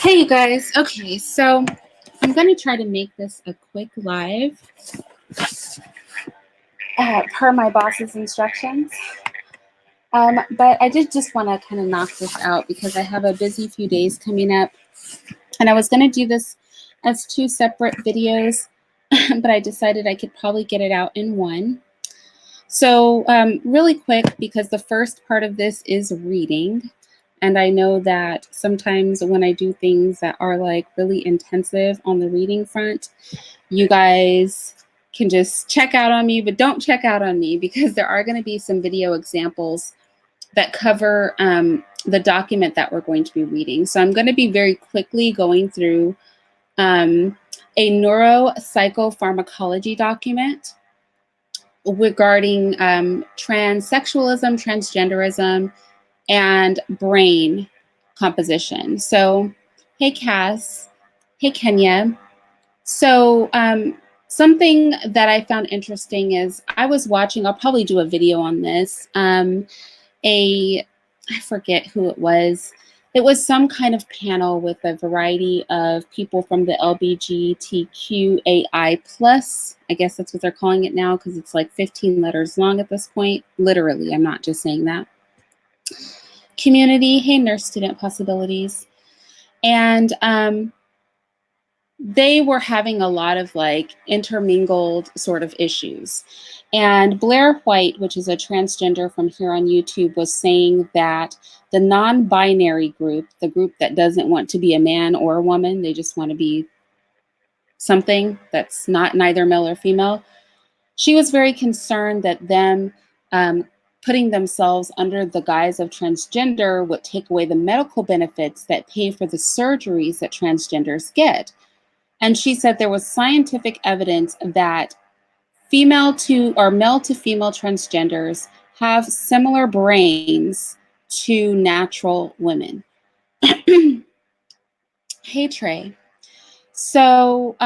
Hey you guys, okay, so I'm going to try to make this a quick live per my boss's instructions. But I did just want to kind of knock this out because I have a busy few days coming up. And I was going to do this as two separate videos, but I decided I could probably get it out in one. So really quick, because the first part of this is reading. And I know that sometimes when I do things that are like really intensive on the reading front, you guys can just check out on me, but don't check out on me because there are going to be some video examples that cover the document that we're going to be reading. So I'm going to be very quickly going through a neuropsychopharmacology document regarding transsexualism, transgenderism, and brain composition. So, hey Cass, hey Kenya. So something that I found interesting is I was watching, I'll probably do a video on this, I forget who it was. It was some kind of panel with a variety of people from the LGBTQAI plus. I guess that's what they're calling it now because it's like 15 letters long at this point. Literally, I'm not just saying that. Community, hey nurse student possibilities. And they were having a lot of like intermingled sort of issues. And Blair White, which is a transgender from here on YouTube, was saying that the non-binary group, the group that doesn't want to be a man or a woman, they just want to be something that's not neither male or female. She was very concerned that them putting themselves under the guise of transgender would take away the medical benefits that pay for the surgeries that transgenders get. And she said there was scientific evidence that female to or male to female transgenders have similar brains to natural women. Hey, Trey. So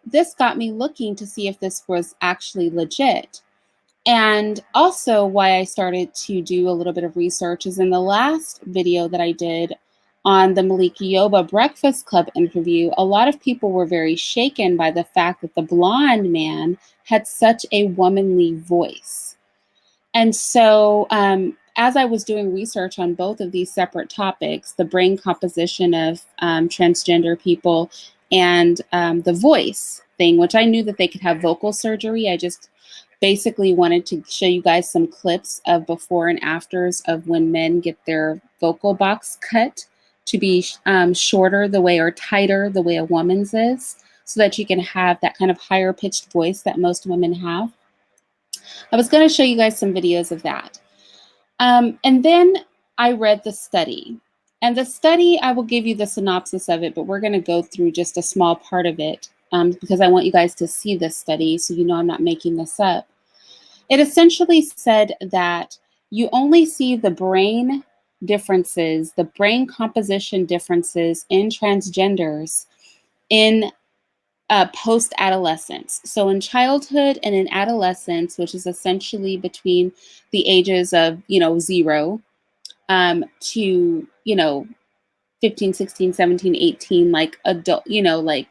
this got me looking to see if this was actually legit. And also why I started to do a little bit of research is in the last video that I did on the Maliki Yoba Breakfast Club interview, a lot of people were very shaken by the fact that the blonde man had such a womanly voice. And so as I was doing research on both of these separate topics, the brain composition of transgender people and the voice thing, which I knew that they could have vocal surgery. I just basically wanted to show you guys some clips of before and afters of when men get their vocal box cut to be shorter the way or tighter the way a woman's is, so that you can have that kind of higher pitched voice that most women have. I was going to show you guys some videos of that. And then I read the study. And the study, I will give you the synopsis of it, but we're going to go through just a small part of it because I want you guys to see this study so you know I'm not making this up. It essentially said that you only see the brain differences, the brain composition differences in transgenders in post-adolescence. So in childhood and in adolescence, which is essentially between the ages of, 0 to, 15, 16, 17, 18, like adult, like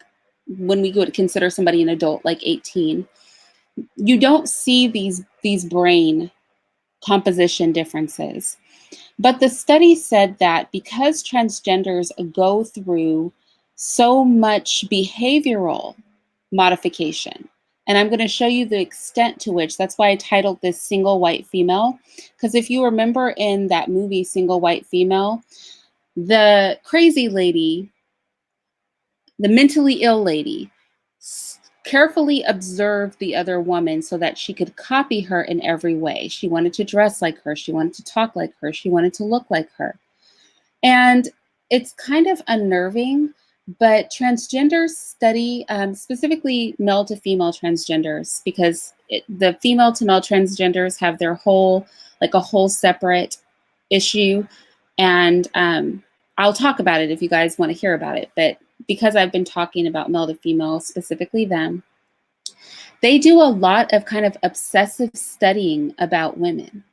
when we would consider somebody an adult, like 18, you don't see these brain composition differences. But the study said that because transgenders go through so much behavioral modification, and I'm going to show you the extent to which, that's why I titled this Single White Female, because if you remember in that movie, Single White Female, the crazy lady, the mentally ill lady, carefully observed the other woman so that she could copy her in every way. She wanted to dress like her. She wanted to talk like her. She wanted to look like her. And it's kind of unnerving, but transgenders study, specifically male to female transgenders, because the female to male transgenders have their whole, like a whole separate issue. And I'll talk about it if you guys want to hear about it. But because I've been talking about male to female, specifically them, they do a lot of kind of obsessive studying about women.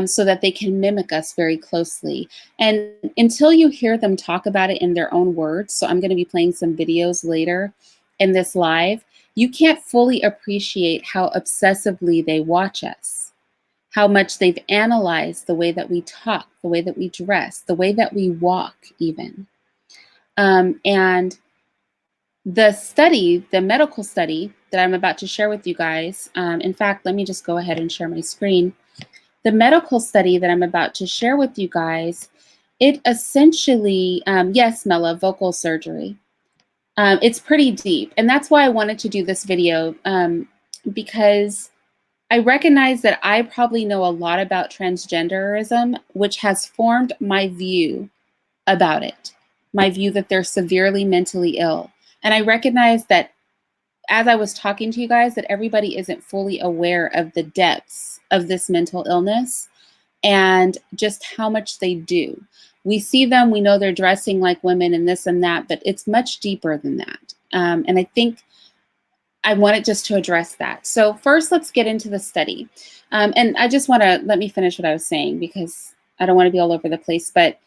so that they can mimic us very closely. And until you hear them talk about it in their own words, so I'm going to be playing some videos later in this live, you can't fully appreciate how obsessively they watch us, how much they've analyzed the way that we talk, the way that we dress, the way that we walk, even. And the study, the medical study that I'm about to share with you guys, in fact, let me just go ahead and share my screen. The medical study that I'm about to share with you guys, it essentially, yes, Mela, vocal surgery. It's pretty deep. And that's why I wanted to do this video, because I recognize that I probably know a lot about transgenderism, which has formed my view about it, my view that they're severely mentally ill. And I recognize that as I was talking to you guys, that everybody isn't fully aware of the depths of this mental illness and just how much they do. We see them, we know they're dressing like women and this and that, but it's much deeper than that. And I think I wanted just to address that. So first, let's get into the study. And I just want to let me finish what I was saying because I don't want to be all over the place. But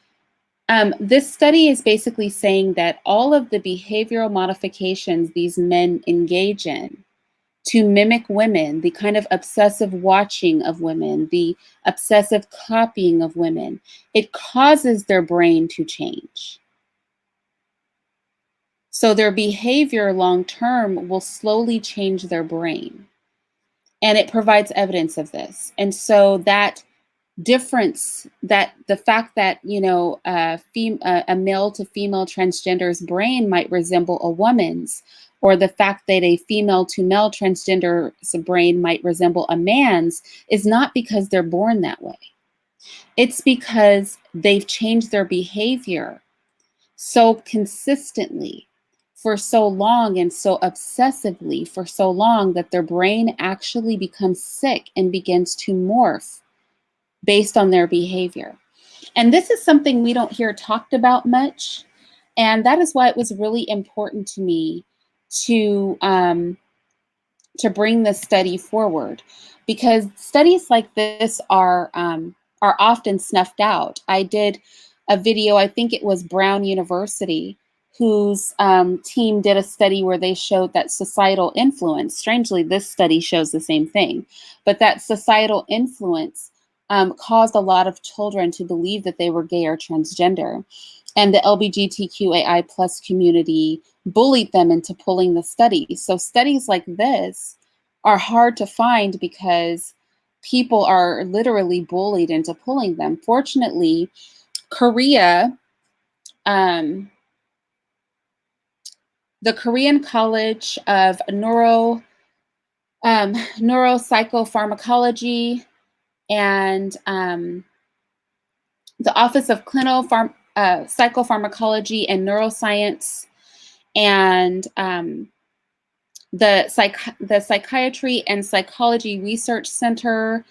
this study is basically saying that all of the behavioral modifications these men engage in to mimic women, the kind of obsessive watching of women, the obsessive copying of women, it causes their brain to change. So their behavior long term will slowly change their brain. And it provides evidence of this. And so that difference, that the fact that, you know, a male to female transgender's brain might resemble a woman's, or the fact that a female to male transgender's brain might resemble a man's, is not because they're born that way. It's because they've changed their behavior so consistently for so long and so obsessively for so long that their brain actually becomes sick and begins to morph based on their behavior. And this is something we don't hear talked about much. And that is why it was really important to me to bring this study forward, because studies like this are often snuffed out. I did a video, I think it was Brown University, whose team did a study where they showed that societal influence, strangely, this study shows the same thing, but that societal influence caused a lot of children to believe that they were gay or transgender. And the LGBTQAI plus community bullied them into pulling the study. So studies like this are hard to find because people are literally bullied into pulling them. Fortunately, Korea, the Korean College of Neuropsychopharmacology and the Office of Clinical Psychopharmacology and Neuroscience and the Psychiatry and Psychology Research Center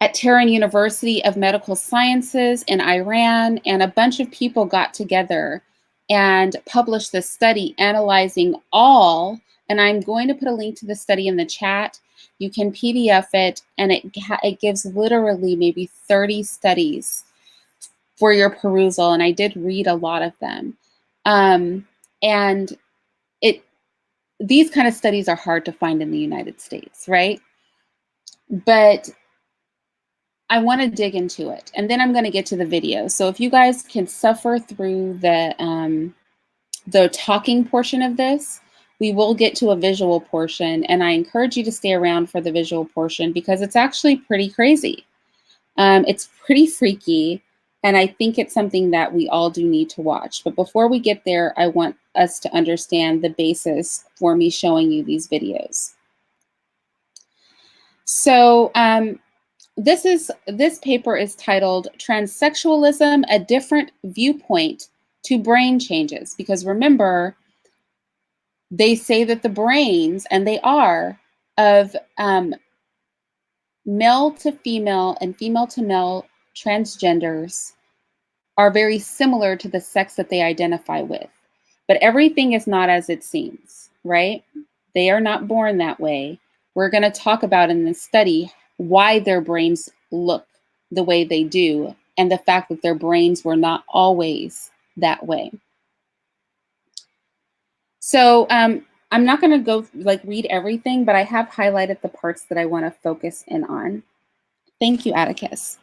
at Tehran University of Medical Sciences in Iran, and a bunch of people got together and published this study analyzing all, and I'm going to put a link to the study in the chat. You can PDF it, and it gives literally maybe 30 studies for your perusal, and I did read a lot of them. And these kind of studies are hard to find in the United States, right? But I want to dig into it, and then I'm going to get to the video. So if you guys can suffer through the talking portion of this, we will get to a visual portion, and I encourage you to stay around for the visual portion because it's actually pretty crazy. It's pretty freaky, and I think it's something that we all do need to watch. But before we get there, I want us to understand the basis for me showing you these videos. So this paper is titled "Transsexualism: A Different Viewpoint to Brain Changes," because remember, they say that the brains, and they are, of male to female and female to male transgenders are very similar to the sex that they identify with. But everything is not as it seems, right? They are not born that way. We're going to talk about in this study why their brains look the way they do, and the fact that their brains were not always that way. So I'm not going to go read everything, but I have highlighted the parts that I want to focus in on. Thank you, Atticus.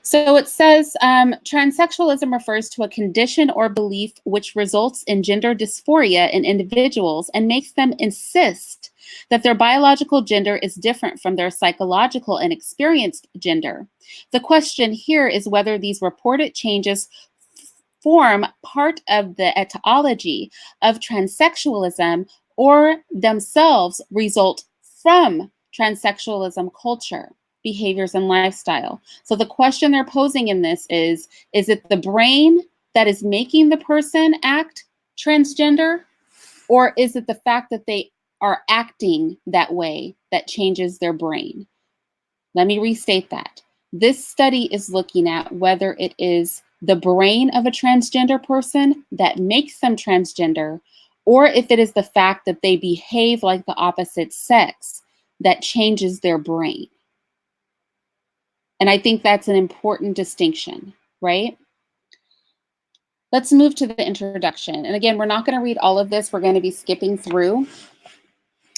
So it says transsexualism refers to a condition or belief which results in gender dysphoria in individuals and makes them insist that their biological gender is different from their psychological and experienced gender. The question here is whether these reported changes form part of the etiology of transsexualism or themselves result from transsexualism culture, behaviors, and lifestyle. So the question they're posing in this is it the brain that is making the person act transgender, or is it the fact that they are acting that way that changes their brain? Let me restate that. This study is looking at whether it is the brain of a transgender person that makes them transgender, or if it is the fact that they behave like the opposite sex that changes their brain. And I think that's an important distinction, right? Let's move to the introduction. And again, we're not going to read all of this. We're going to be skipping through,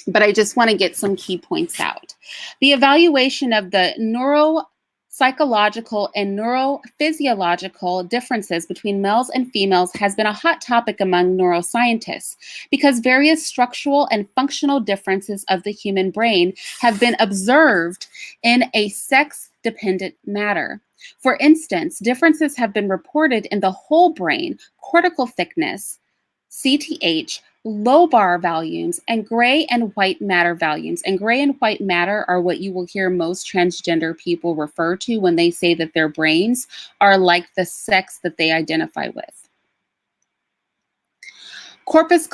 but I just want to get some key points out. The evaluation of the neuropsychological and neurophysiological differences between males and females has been a hot topic among neuroscientists because various structural and functional differences of the human brain have been observed in a sex-dependent manner. For instance, differences have been reported in the whole brain, cortical thickness, CTH, lobar volumes, and gray and white matter volumes. And gray and white matter are what you will hear most transgender people refer to when they say that their brains are like the sex that they identify with. Corpus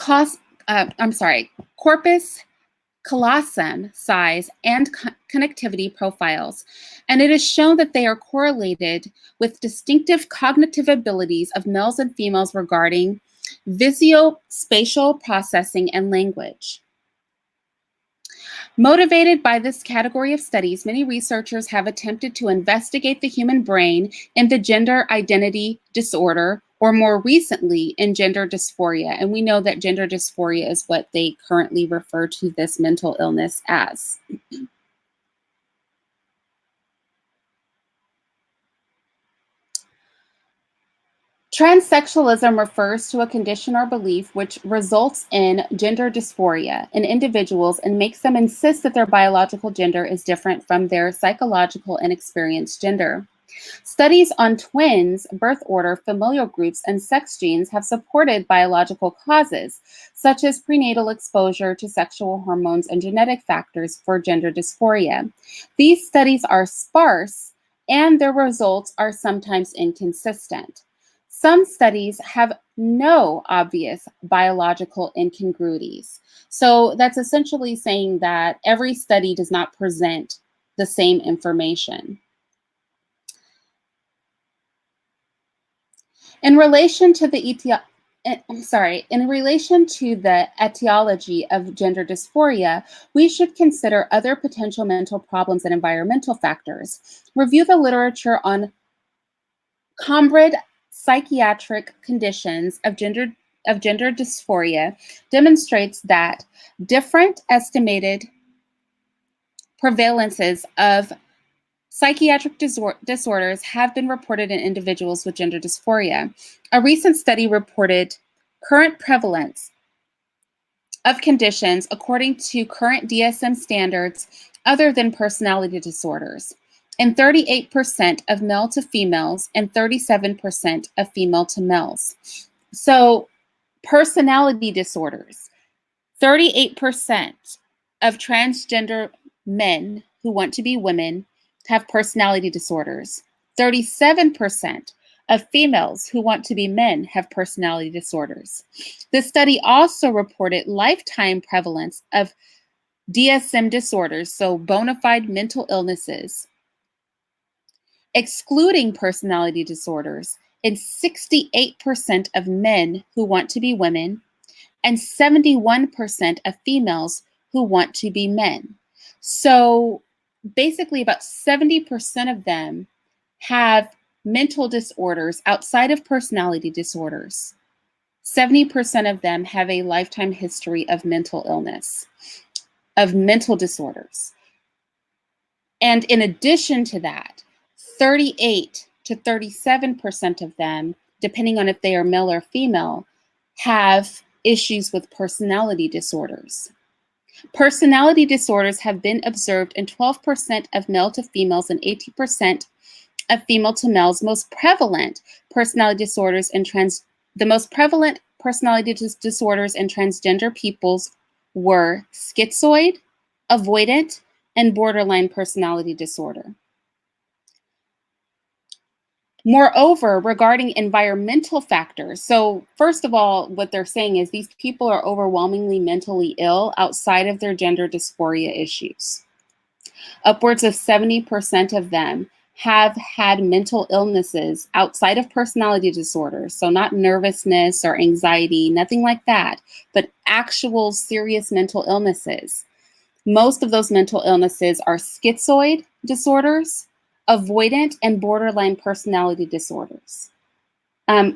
callosum size and connectivity profiles, and it is shown that they are correlated with distinctive cognitive abilities of males and females regarding visuospatial processing and language. Motivated by this category of studies, many researchers have attempted to investigate the human brain in the gender identity disorder, or more recently in gender dysphoria. And we know that gender dysphoria is what they currently refer to this mental illness as. Transsexualism refers to a condition or belief which results in gender dysphoria in individuals and makes them insist that their biological gender is different from their psychological and experienced gender. Studies on twins, birth order, familial groups, and sex genes have supported biological causes, such as prenatal exposure to sexual hormones and genetic factors for gender dysphoria. These studies are sparse, and their results are sometimes inconsistent. Some studies have no obvious biological incongruities. So that's essentially saying that every study does not present the same information. In relation to the etiology of gender dysphoria, we should consider other potential mental problems and environmental factors. Review the literature on comorbid psychiatric conditions of gender dysphoria demonstrates that different estimated prevalences of psychiatric disorders have been reported in individuals with gender dysphoria. A recent study reported current prevalence of conditions according to current DSM standards other than personality disorders in 38% of male to females and 37% of female to males. So personality disorders, 38% of transgender men who want to be women have personality disorders. 37% of females who want to be men have personality disorders. The study also reported lifetime prevalence of DSM disorders, so bona fide mental illnesses, excluding personality disorders, in 68% of men who want to be women and 71% of females who want to be men. So basically about 70% of them have mental disorders outside of personality disorders. 70% of them have a lifetime history of mental illness, of mental disorders. And in addition to that, 38 to 37% of them, depending on if they are male or female, have issues with personality disorders. Personality disorders have been observed in 12% of male to females and 18% of female to males. Most prevalent personality disorders in the most prevalent personality disorders in transgender peoples were schizoid, avoidant, and borderline personality disorder. Moreover, regarding environmental factors, so first of all, what they're saying is these people are overwhelmingly mentally ill outside of their gender dysphoria issues. Upwards of 70% of them have had mental illnesses outside of personality disorders, so not nervousness or anxiety, nothing like that, but actual serious mental illnesses. Most of those mental illnesses are schizoid disorders, avoidant, and borderline personality disorders.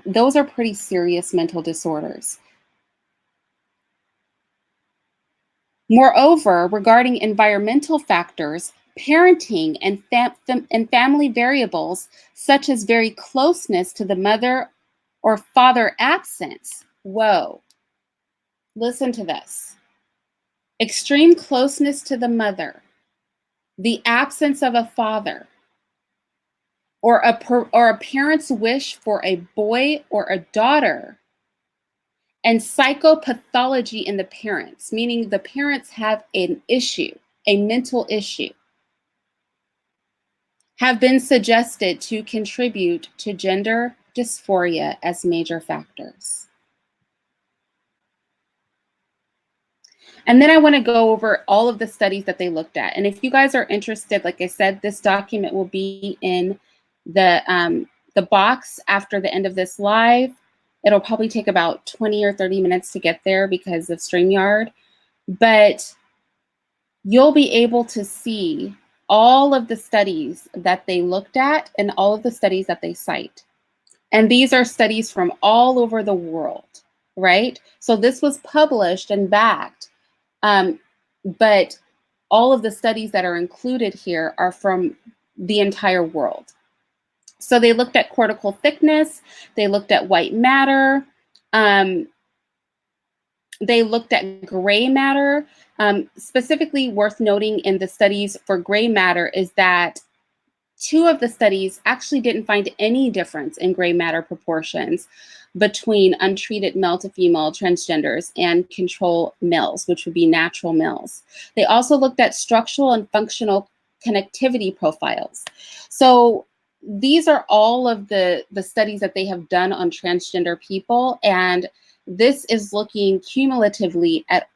Those are pretty serious mental disorders. Moreover, regarding environmental factors, parenting and family variables, such as very closeness to the mother or father absence. Whoa, listen to this. Extreme closeness to the mother, the absence of a father, or a parent's wish for a boy or a daughter, and psychopathology in the parents, meaning the parents have an issue, a mental issue, have been suggested to contribute to gender dysphoria as major factors. And then I want to go over all of the studies that they looked at. And if you guys are interested, like I said, this document will be in the box after the end of this live. It'll probably take about 20 or 30 minutes to get there because of StreamYard. But you'll be able to see all of the studies that they looked at and all of the studies that they cite. And these are studies from all over the world, right? So this was published and backed, but all of the studies that are included here are from the entire world. So they looked at cortical thickness, they looked at white matter, they looked at gray matter. Specifically worth noting in the studies for gray matter is that 2 of the studies actually didn't find any difference in gray matter proportions between untreated male to female transgenders and control males, which would be natural males. They also looked at structural and functional connectivity profiles. So these are all of the studies that they have done on transgender people, and this is looking cumulatively at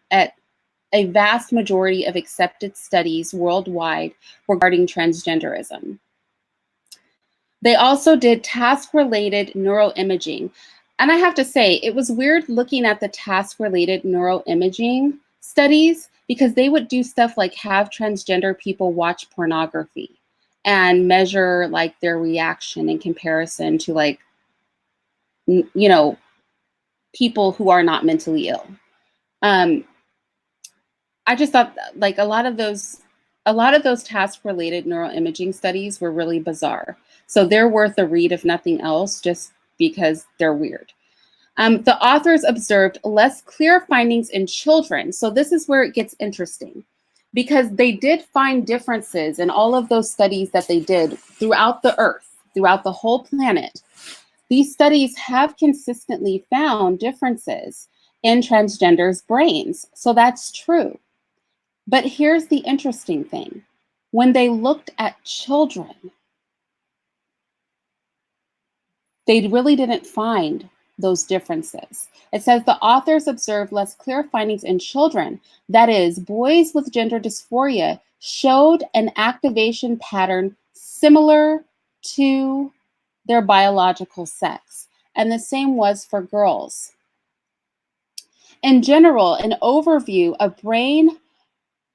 a vast majority of accepted studies worldwide regarding transgenderism. They also did task-related neuroimaging. And I have to say, it was weird looking at the task-related neuroimaging studies because they would do stuff like have transgender people watch pornography and measure like their reaction in comparison to like, you know, people who are not mentally ill. I just thought like a lot of those task-related neuroimaging studies were really bizarre. So they're worth a read if nothing else, just because they're weird. The authors observed less clear findings in children. So this is where it gets interesting because they did find differences in all of those studies that they did throughout the earth, throughout the whole planet. These studies have consistently found differences in transgenders' brains. So that's true. But here's the interesting thing. When they looked at children, they really didn't find those differences. It says the authors observed less clear findings in children. That is, boys with gender dysphoria showed an activation pattern similar to their biological sex. And the same was for girls. In general, an overview of brain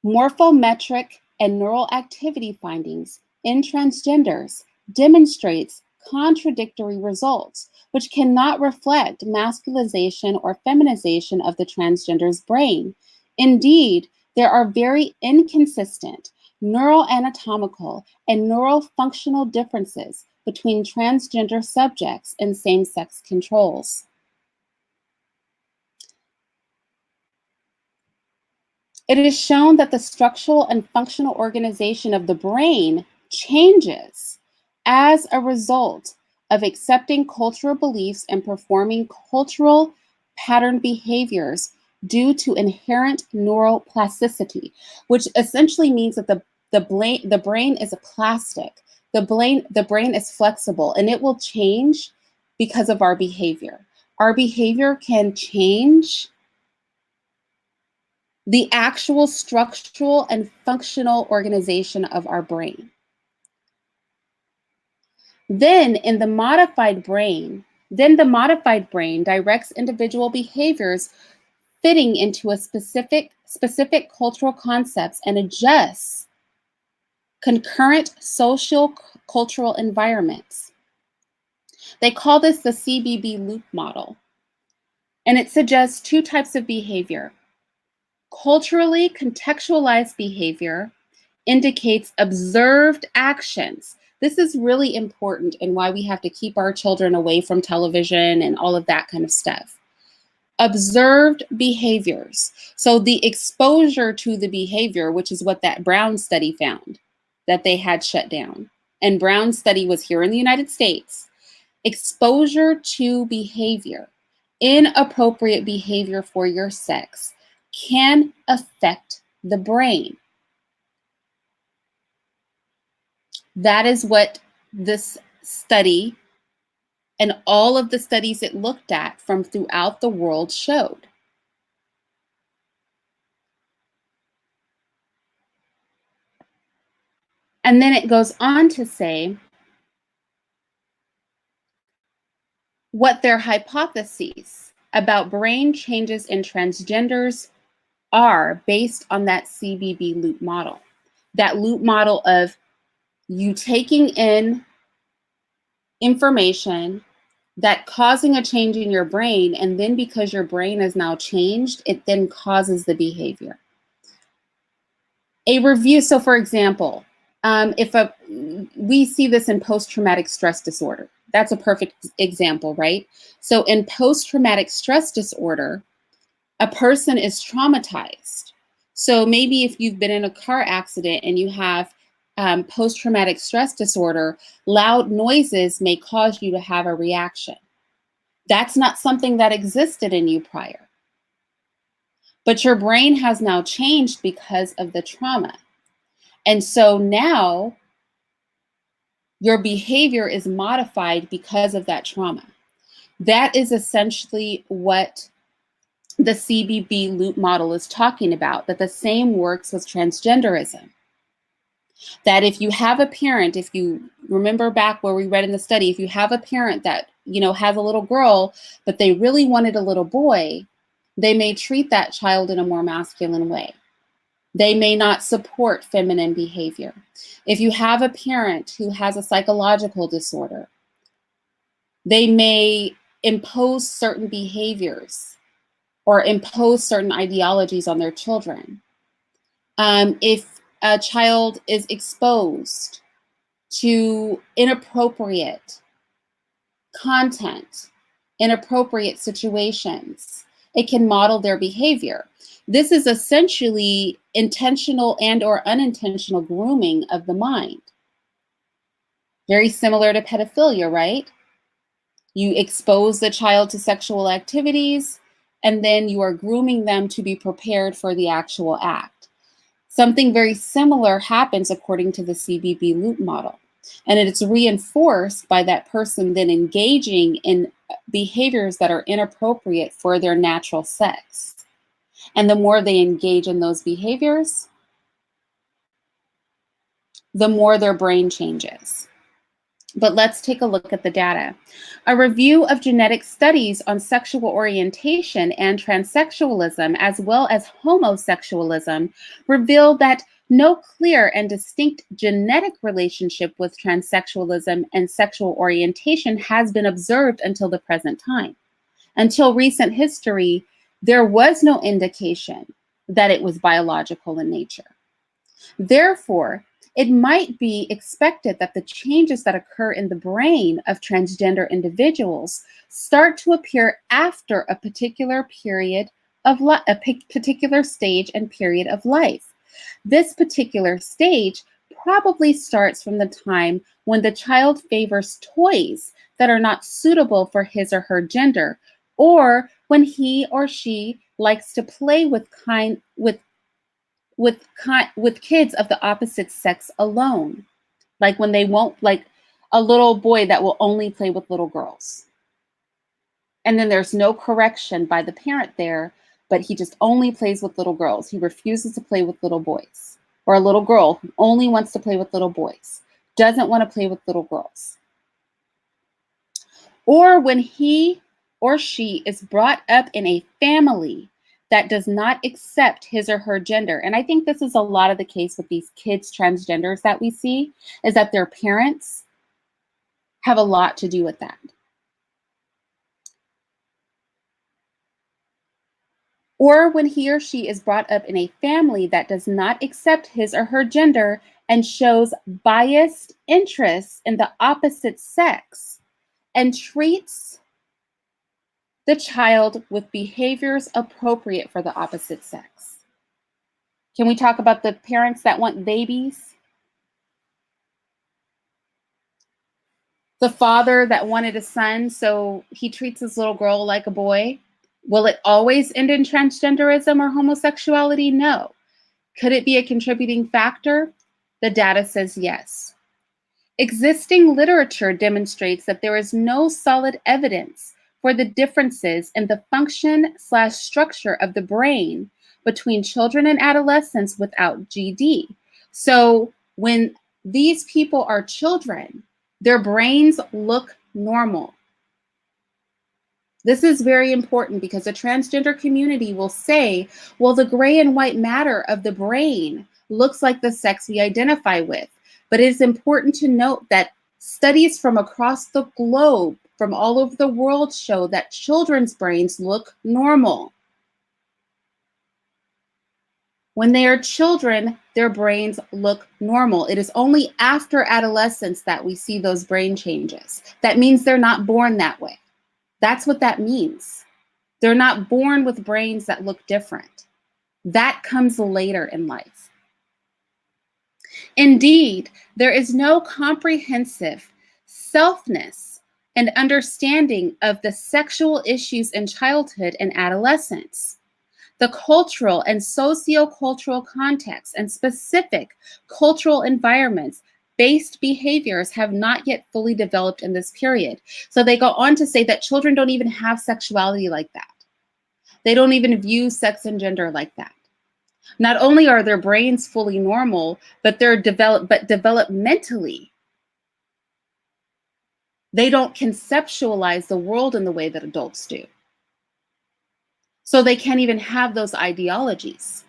morphometric and neural activity findings in transgenders demonstrates contradictory results, which cannot reflect masculization or feminization of the transgender's brain. Indeed, there are very inconsistent neuroanatomical and neurofunctional differences between transgender subjects and same-sex controls. It is shown that the structural and functional organization of the brain changes as a result of accepting cultural beliefs and performing cultural pattern behaviors due to inherent neuroplasticity, which essentially means that the brain is a plastic. The brain is flexible and it will change because of our behavior. Our behavior can change the actual structural and functional organization of our brain. Then the modified brain directs individual behaviors fitting into a specific cultural concepts and adjusts concurrent social cultural environments. They call this the CBB loop model. And it suggests two types of behavior. Culturally contextualized behavior indicates observed actions. This is really important and why we have to keep our children away from television and all of that kind of stuff. Observed behaviors. So the exposure to the behavior, which is what that Brown study found, that they had shut down. And Brown's study was here in the United States. Exposure to behavior, inappropriate behavior for your sex, can affect the brain. That is what this study and all of the studies it looked at from throughout the world showed. And then it goes on to say what their hypotheses about brain changes in transgenders are based on that CBB loop model. That loop model of you taking in information that causing a change in your brain, and then because your brain is now changed, it then causes the behavior. A review, so for example, we see this in post-traumatic stress disorder. That's a perfect example, right? So in post-traumatic stress disorder, a person is traumatized. So maybe if you've been in a car accident and you have post-traumatic stress disorder, loud noises may cause you to have a reaction. That's not something that existed in you prior. But your brain has now changed because of the trauma. And so now your behavior is modified because of that trauma. That is essentially what the CBB loop model is talking about, that the same works with transgenderism. That if you have a parent, if you remember back where we read in the study, if you have a parent that, has a little girl, but they really wanted a little boy, they may treat that child in a more masculine way. They may not support feminine behavior. If you have a parent who has a psychological disorder, they may impose certain behaviors or impose certain ideologies on their children. If a child is exposed to inappropriate content, inappropriate situations, it can model their behavior. This is essentially intentional and or unintentional grooming of the mind. Very similar to pedophilia, right? You expose the child to sexual activities, and then you are grooming them to be prepared for the actual act. Something very similar happens according to the CBB loop model. And it's reinforced by that person then engaging in behaviors that are inappropriate for their natural sex. And the more they engage in those behaviors, the more their brain changes. But let's take a look at the data. A review of genetic studies on sexual orientation and transsexualism, as well as homosexualism, revealed that No clear and distinct genetic relationship with transsexualism and sexual orientation has been observed until the present time. Until recent history, there was no indication that it was biological in nature. Therefore, it might be expected that the changes that occur in the brain of transgender individuals start to appear after a particular period of particular stage and period of life. This particular stage probably starts from the time when the child favors toys that are not suitable for his or her gender, or when he or she likes to play with kids of the opposite sex alone, like when they won't, like a little boy that will only play with little girls, and then there's no correction by the parent there, but he just only plays with little girls. He refuses to play with little boys. Or a little girl who only wants to play with little boys, doesn't want to play with little girls. Or when he or she is brought up in a family that does not accept his or her gender. And I think this is a lot of the case with these kids, transgenders that we see, is that their parents have a lot to do with that. Or when he or she is brought up in a family that does not accept his or her gender and shows biased interests in the opposite sex and treats the child with behaviors appropriate for the opposite sex. Can we talk about the parents that want babies? The father that wanted a son, so he treats his little girl like a boy. Will it always end in transgenderism or homosexuality? No. Could it be a contributing factor? The data says yes. Existing literature demonstrates that there is no solid evidence for the differences in the function/structure of the brain between children and adolescents without GD. So when these people are children, their brains look normal. This is very important because the transgender community will say, well, the gray and white matter of the brain looks like the sex we identify with. But it is important to note that studies from across the globe, from all over the world, show that children's brains look normal. When they are children, their brains look normal. It is only after adolescence that we see those brain changes. That means they're not born that way. That's what that means. They're not born with brains that look different. That comes later in life. Indeed, there is no comprehensive selfness and understanding of the sexual issues in childhood and adolescence. The cultural and socio-cultural context and specific cultural environments based behaviors have not yet fully developed in this period. So they go on to say that children don't even have sexuality like that. They don't even view sex and gender like that. Not only are their brains fully normal, but developmentally, they don't conceptualize the world in the way that adults do. So they can't even have those ideologies.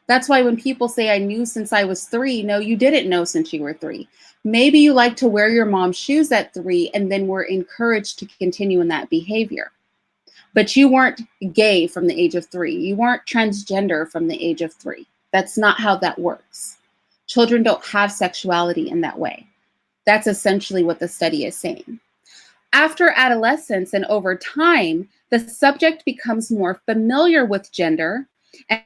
That's why when people say, I knew since I was 3, no, you didn't know since you were 3. Maybe you like to wear your mom's shoes at 3 and then were encouraged to continue in that behavior. But you weren't gay from the age of 3. You weren't transgender from the age of 3. That's not how that works. Children don't have sexuality in that way. That's essentially what the study is saying. After adolescence and over time, the subject becomes more familiar with gender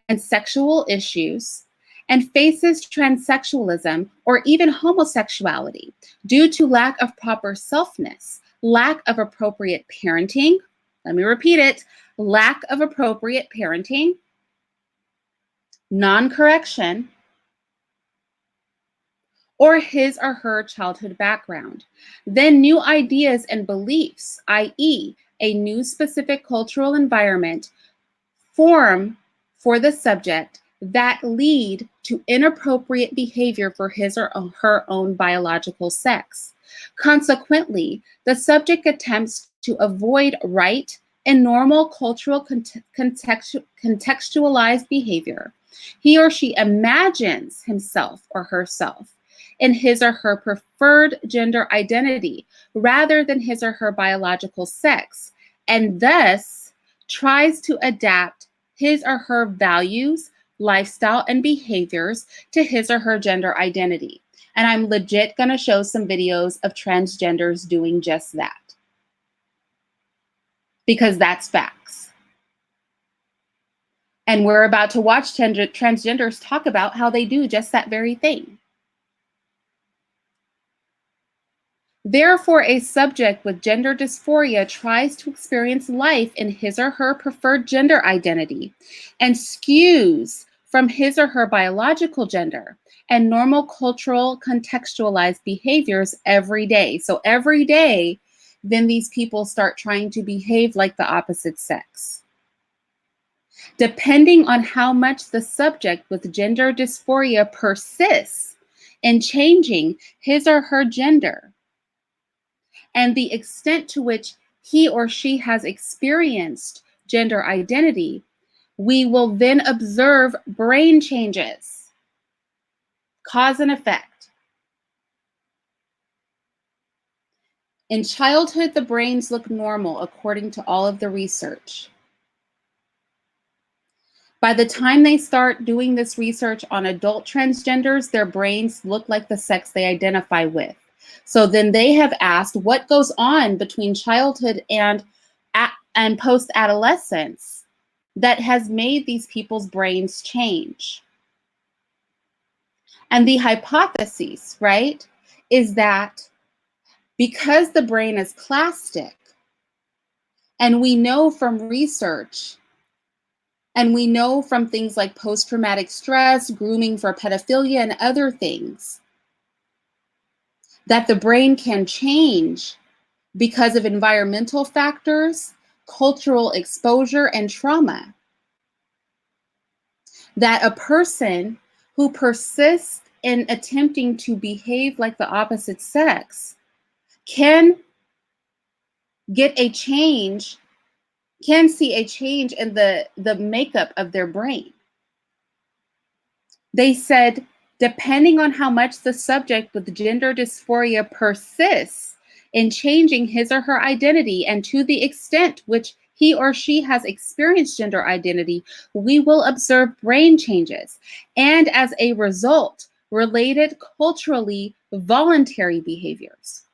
and sexual issues and faces transsexualism or even homosexuality due to lack of proper selfness, lack of appropriate parenting. Let me repeat it. Lack of appropriate parenting, non-correction, or his or her childhood background. Then new ideas and beliefs, i.e., a new specific cultural environment, form for the subject that lead to inappropriate behavior for his or her own biological sex. Consequently, the subject attempts to avoid right and normal cultural contextualized behavior He or she imagines himself or herself in his or her preferred gender identity rather than his or her biological sex, and thus tries to adapt his or her values, lifestyle, and behaviors to his or her gender identity. And I'm legit going to show some videos of transgenders doing just that, because that's facts. And we're about to watch transgenders talk about how they do just that very thing. Therefore, a subject with gender dysphoria tries to experience life in his or her preferred gender identity and skews from his or her biological gender and normal cultural contextualized behaviors every day. So every day, then these people start trying to behave like the opposite sex. Depending on how much the subject with gender dysphoria persists in changing his or her gender, and the extent to which he or she has experienced gender identity, we will then observe brain changes. Cause and effect. In childhood, the brains look normal according to all of the research. By the time they start doing this research on adult transgenders, their brains look like the sex they identify with. So then they have asked what goes on between childhood and post-adolescence that has made these people's brains change. And the hypothesis, right, is that because the brain is plastic, and we know from research, and we know from things like post-traumatic stress, grooming for pedophilia, and other things, that the brain can change because of environmental factors, cultural exposure, and trauma. That a person who persists in attempting to behave like the opposite sex can get a change, can see a change in the makeup of their brain. They said, depending on how much the subject with gender dysphoria persists in changing his or her identity, and to the extent which he or she has experienced gender identity, we will observe brain changes, and as a result, related culturally voluntary behaviors.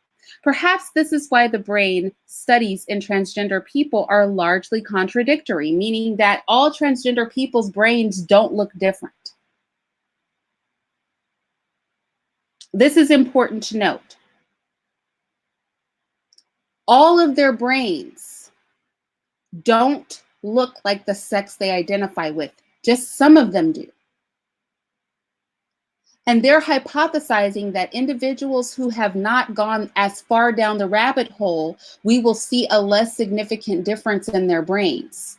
Perhaps this is why the brain studies in transgender people are largely contradictory, meaning that all transgender people's brains don't look different. This is important to note. All of their brains don't look like the sex they identify with. Just some of them do. And they're hypothesizing that individuals who have not gone as far down the rabbit hole, we will see a less significant difference in their brains.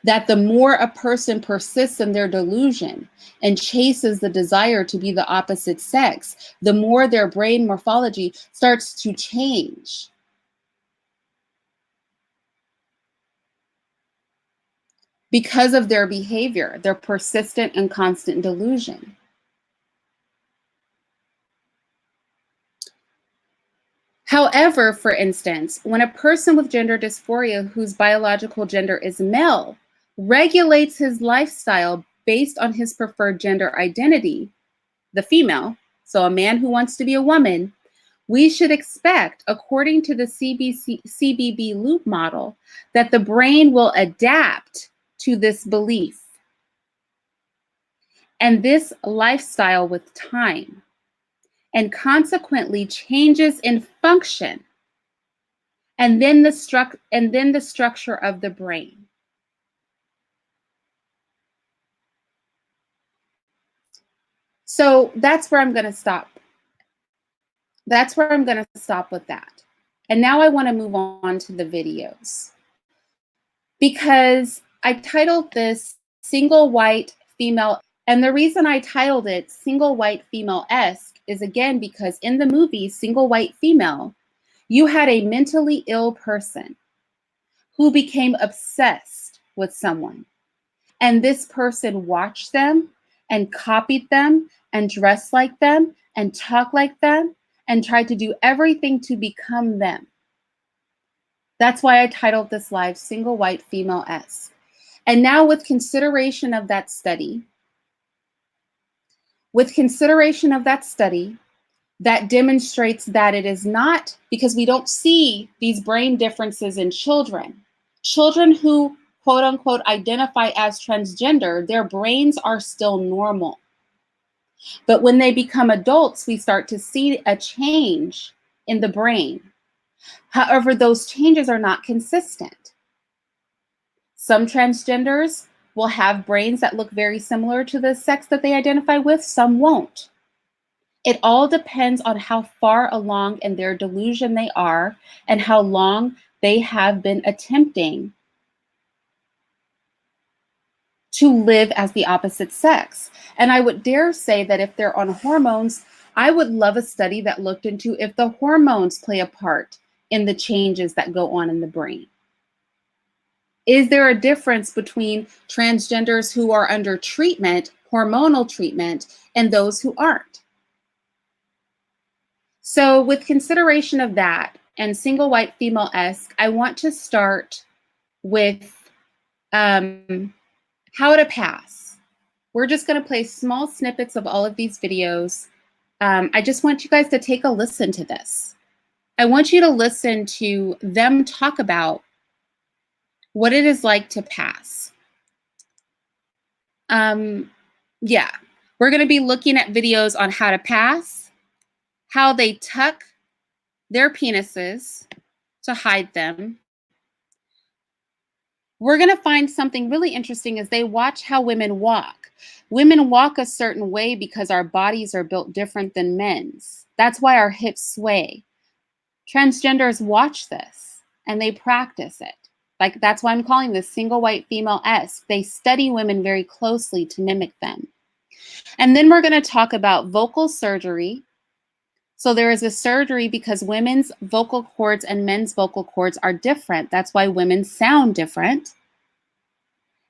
That the more a person persists in their delusion and chases the desire to be the opposite sex, the more their brain morphology starts to change. Because of their behavior, their persistent and constant delusion. However, for instance, when a person with gender dysphoria whose biological gender is male regulates his lifestyle based on his preferred gender identity, the female, so a man who wants to be a woman, we should expect, according to the CBB loop model, that the brain will adapt to this belief and this lifestyle with time, and consequently changes in function, and then the structure of the brain. So that's where I'm going to stop. That's where I'm going to stop with that. And now I want to move on to the videos, because I titled this Single White Female. And the reason I titled it Single White Female-esque is, again, because in the movie Single White Female, you had a mentally ill person who became obsessed with someone. and this person watched them and copied them and dressed like them and talked like them and tried to do everything to become them. That's why I titled this live Single White Femalesque. And now with consideration of that study, that demonstrates that it is not, because we don't see these brain differences in children. Children who, quote unquote, identify as transgender, their brains are still normal. But when they become adults, we start to see a change in the brain. However, those changes are not consistent. Some transgenders will have brains that look very similar to the sex that they identify with, some won't. It all depends on how far along in their delusion they are and how long they have been attempting to live as the opposite sex. And I would dare say that if they're on hormones, I would love a study that looked into if the hormones play a part in the changes that go on in the brain. Is there a difference between transgenders who are under treatment, hormonal treatment, and those who aren't? So with consideration of that and single white femalesque, I want to start with how to pass. We're just going to play small snippets of all of these videos. I just want you guys to take a listen to this. I want you to listen to them talk about what it is like to pass. Yeah, we're going to be looking at videos on how to pass, how they tuck their penises to hide them. We're going to find something really interesting as they watch how women walk. Women walk a certain way because our bodies are built different than men's. That's why our hips sway. Transgenders watch this and they practice it. Like, that's why I'm calling this single white femalesque. They study women very closely to mimic them. And then we're going to talk about vocal surgery. So there is a surgery because women's vocal cords and men's vocal cords are different. That's why women sound different.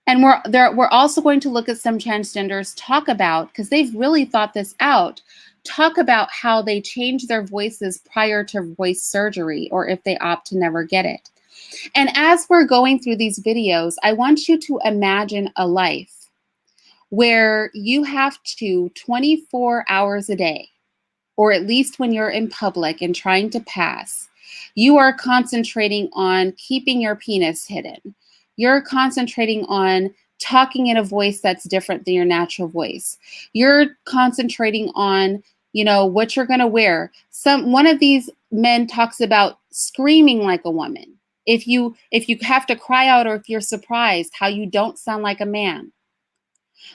And we're also going to look at some transgenders talk about, because they've really thought this out, talk about how they change their voices prior to voice surgery, or if they opt to never get it. And as we're going through these videos, I want you to imagine a life where you have to 24 hours a day, or at least when you're in public and trying to pass, you are concentrating on keeping your penis hidden. You're concentrating on talking in a voice that's different than your natural voice. You're concentrating on, what you're going to wear. One of these men talks about screaming like a woman. If you have to cry out, or if you're surprised, how you don't sound like a man.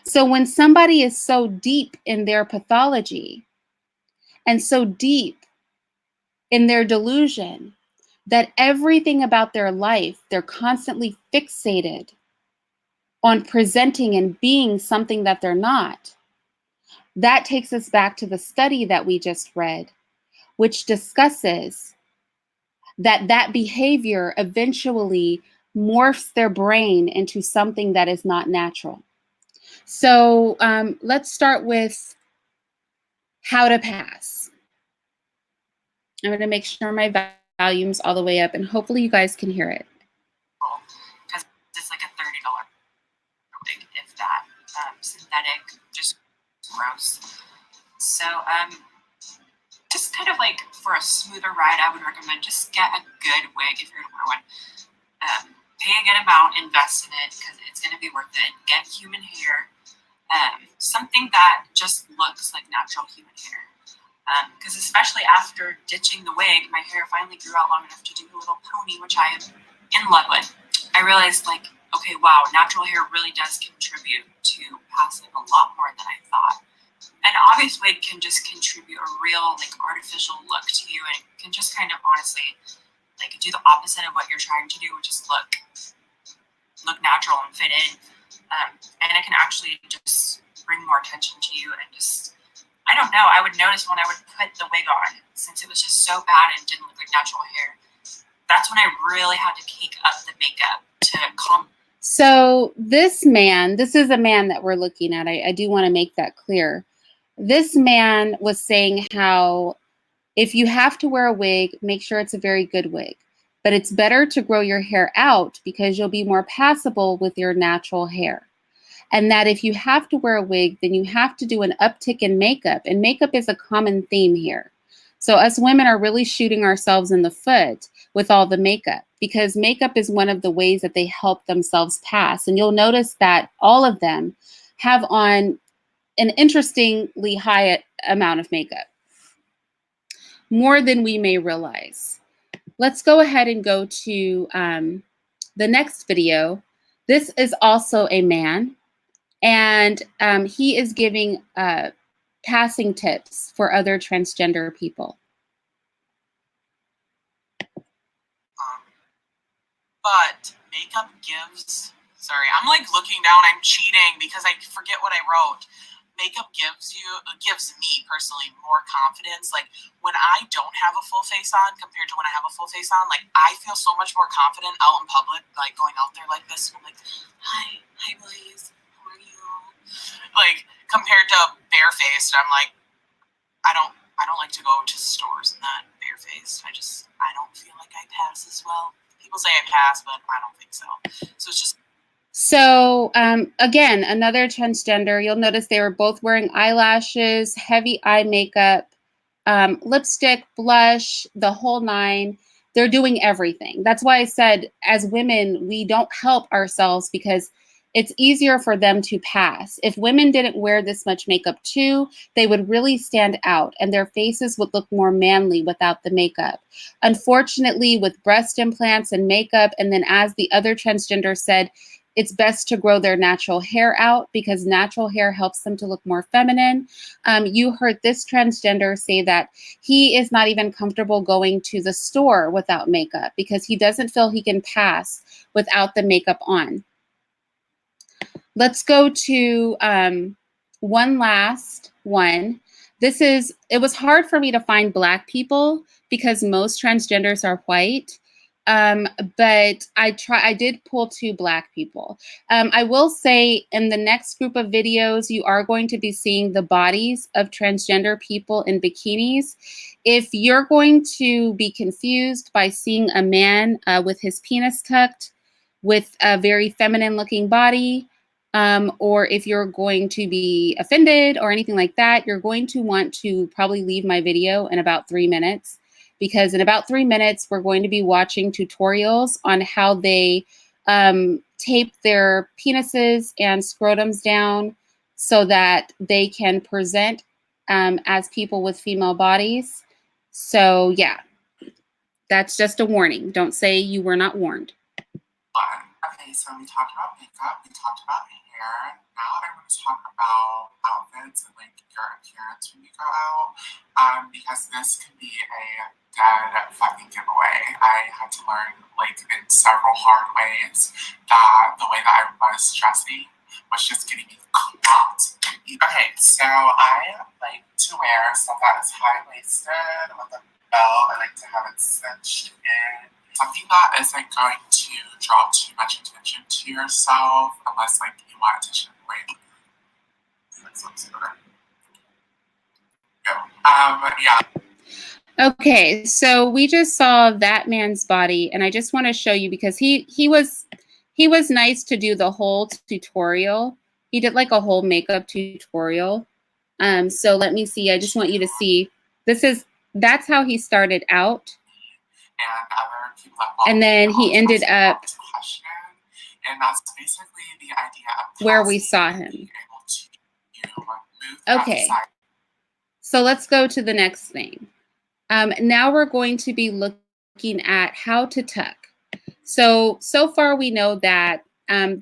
So when somebody is so deep in their pathology and so deep in their delusion that everything about their life, they're constantly fixated on presenting and being something that they're not. That takes us back to the study that we just read, which discusses that behavior eventually morphs their brain into something that is not natural. So let's start with how to pass. I'm going to make sure my volume's all the way up, and hopefully you guys can hear it. Because it's like a $30 wig, if that. Synthetic, just gross. So just kind of like for a smoother ride, I would recommend just get a good wig if you're going to wear one. Pay a good amount, invest in it, because it's going to be worth it. Get human hair, something that just looks like natural human hair. Because especially after ditching the wig, my hair finally grew out long enough to do a little pony, which I am in love with. I realized, like, okay, wow, natural hair really does contribute to passing a lot more than I thought. An obvious wig can just contribute a real, like, artificial look to you, and it can just kind of honestly, like, do the opposite of what you're trying to do, which is look natural and fit in. And it can actually just bring more attention to you, and just, I don't know, I would notice when I would put the wig on, since it was just so bad and didn't look like natural hair, that's when I really had to cake up the makeup to So this man, this is a man that we're looking at. I do want to make that clear. This man was saying how if you have to wear a wig, make sure it's a very good wig. But it's better to grow your hair out because you'll be more passable with your natural hair. And that if you have to wear a wig, then you have to do an uptick in makeup. And makeup is a common theme here. So us women are really shooting ourselves in the foot with all the makeup because makeup is one of the ways that they help themselves pass. And you'll notice that all of them have on an interestingly high amount of makeup, more than we may realize. Let's go ahead and go to the next video. This is also a man, and he is giving passing tips for other transgender people. But makeup gives, sorry, I'm like looking down, I'm cheating because I forget what I wrote. Makeup gives me personally more confidence. Like when I don't have a full face on compared to when I have a full face on, like I feel so much more confident out in public, like going out there like this. I'm like, hi boys, how are you? Like compared to barefaced, I'm like, I don't like to go to stores in that barefaced. I don't feel like I pass as well. People say I pass, but I don't think so. So it's just. So again, another transgender, you'll notice they were both wearing eyelashes, heavy eye makeup, lipstick, blush, the whole nine. They're doing everything. That's why I said as women, we don't help ourselves because it's easier for them to pass. If women didn't wear this much makeup too, they would really stand out and their faces would look more manly without the makeup. Unfortunately, with breast implants and makeup, and then as the other transgender said, it's best to grow their natural hair out because natural hair helps them to look more feminine. You heard this transgender say that he is not even comfortable going to the store without makeup because he doesn't feel he can pass without the makeup on. Let's go to one last one. It was hard for me to find Black people because most transgenders are white. But I did pull 2 Black people. I will say in the next group of videos, you are going to be seeing the bodies of transgender people in bikinis. If you're going to be confused by seeing a man with his penis tucked, with a very feminine looking body, or if you're going to be offended or anything like that, you're going to want to probably leave my video in about 3 minutes. Because in about 3 minutes, we're going to be watching tutorials on how they tape their penises and scrotums down so that they can present as people with female bodies. So yeah, that's just a warning. Don't say you were not warned. Okay, so we talked about makeup, we talked about hair. Now I want to talk about outfits and like your appearance when you go out, because this can be a dead fucking giveaway. I had to learn like in several hard ways that the way that I was dressing was just getting me clocked. Okay, so I like to wear stuff that is high-waisted with a belt. I like to have it cinched in. Something that isn't going to draw too much attention to yourself unless like you want attention. Wait. Yeah. Okay, so we just saw that man's body, and I just want to show you because he was nice to do the whole tutorial. He did like a whole makeup tutorial. So let me see. I just want you to see. That's how he started out. And then he ended up and that's basically the idea of where we saw him. Okay, so let's go to the next thing. Now we're going to be looking at how to tuck. So far we know that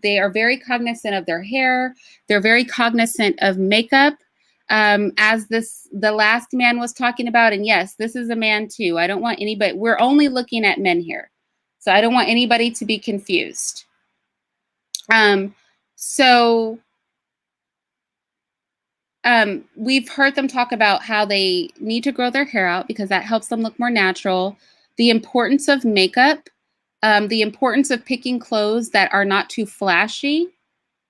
they are very cognizant of their hair. They're very cognizant of makeup. As the last man was talking about, and yes, this is a man too. I don't want anybody, we're only looking at men here. So I don't want anybody to be confused. We've heard them talk about how they need to grow their hair out because that helps them look more natural. The importance of makeup. the importance of picking clothes that are not too flashy.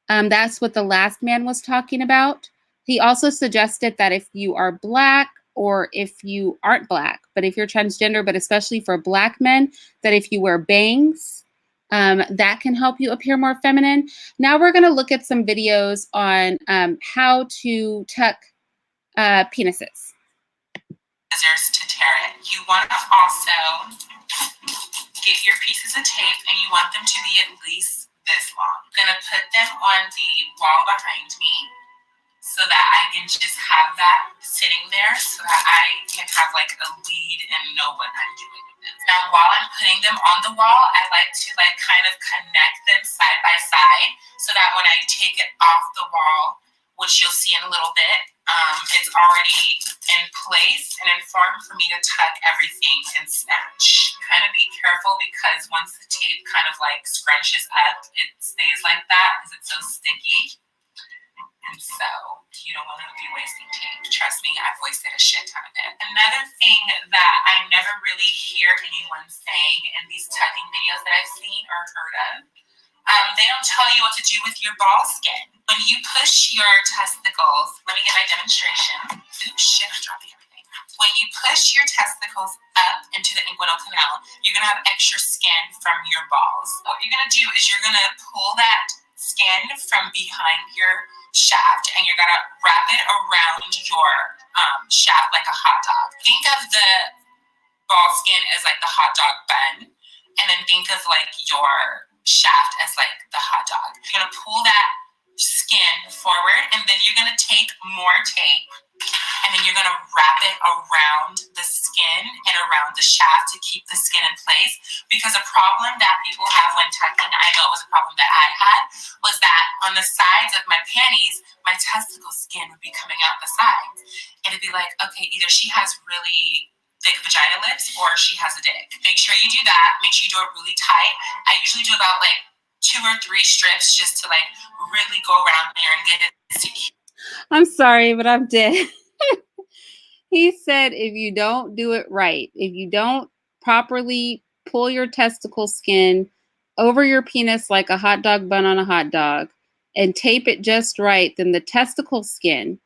That's what the last man was talking about. He also suggested that if you are Black or if you aren't Black, but if you're transgender, but especially for Black men, that if you wear bangs, that can help you appear more feminine. Now we're going to look at some videos on how to tuck penises. Scissors to tear it. You want to also get your pieces of tape and you want them to be at least this long. I'm going to put them on the wall behind me so that I can just have that sitting there so that I can have like a lead and know what I'm doing with them. Now while I'm putting them on the wall, I like to like kind of connect them side by side so that when I take it off the wall, which you'll see in a little bit, it's already in place and informed for me to tuck everything and snatch. Kind of be careful because once the tape kind of like scrunches up, it stays like that because it's so sticky. And so you don't want to be wasting tape. Trust me, I've wasted a shit ton of it. Another thing that I never really hear anyone saying in these tucking videos that I've seen or heard of, they don't tell you what to do with your ball skin. When you push your testicles, let me get my demonstration. Oops, shit, I'm dropping everything. When you push your testicles up into the inguinal canal, you're going to have extra skin from your balls. What you're going to do is you're going to pull that skin from behind your shaft and you're going to wrap it around your shaft like a hot dog. Think of the ball skin as like the hot dog bun, and then think of like your shaft as like the hot dog. You're going to pull that skin forward and then you're going to take more tape and then you're going to wrap it around the skin and around the shaft to keep the skin in place. Because a problem that people have when tucking, I know it was a problem that I had, was that on the sides of my panties, my testicle skin would be coming out the sides. And it'd be like, okay, either she has really thick vagina lips or she has a dick. Make sure you do that. Make sure you do it really tight. I usually do about like 2 or 3 strips just to like really go around there and get it sticky. I'm sorry, but I'm dead. He said if you don't do it right, if you don't properly pull your testicle skin over your penis like a hot dog bun on a hot dog and tape it just right, then the testicle skin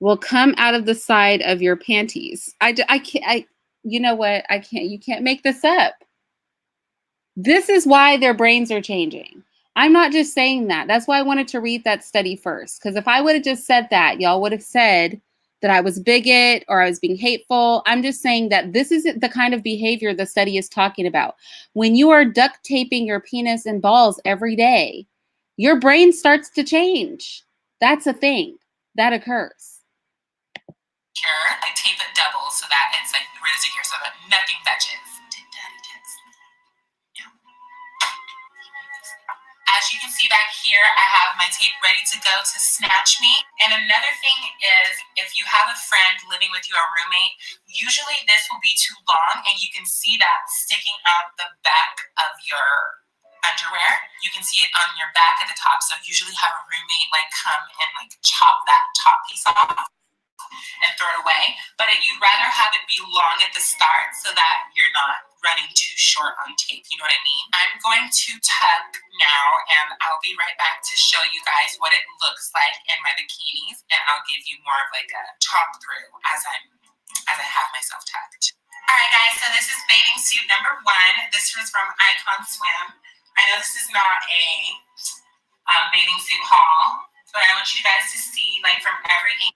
will come out of the side of your panties. I can't, you know what? You can't make this up. This is why their brains are changing. I'm not just saying that. That's why I wanted to read that study first. Because if I would have just said that, y'all would have said that I was bigot or I was being hateful. I'm just saying that this isn't the kind of behavior the study is talking about. When you are duct taping your penis and balls every day, your brain starts to change. That's a thing that occurs. Sure, I tape it double so that it's like really secure so that nothing touches. As you can see back here, I have my tape ready to go to snatch me. And another thing is, if you have a friend living with you or roommate, usually this will be too long and you can see that sticking out the back of your underwear. You can see it on your back at the top. So usually have a roommate like come and like chop that top piece off and throw it away. But you'd rather have it be long at the start so that you're not running too short on tape. You know what I mean? I'm going to tuck now and I'll be right back to show you guys what it looks like in my bikinis, and I'll give you more of like a talk through as I have myself tucked. Alright guys, so this is bathing suit number 1. This was from Icon Swim. I know this is not a bathing suit haul, but I want you guys to see like from every angle.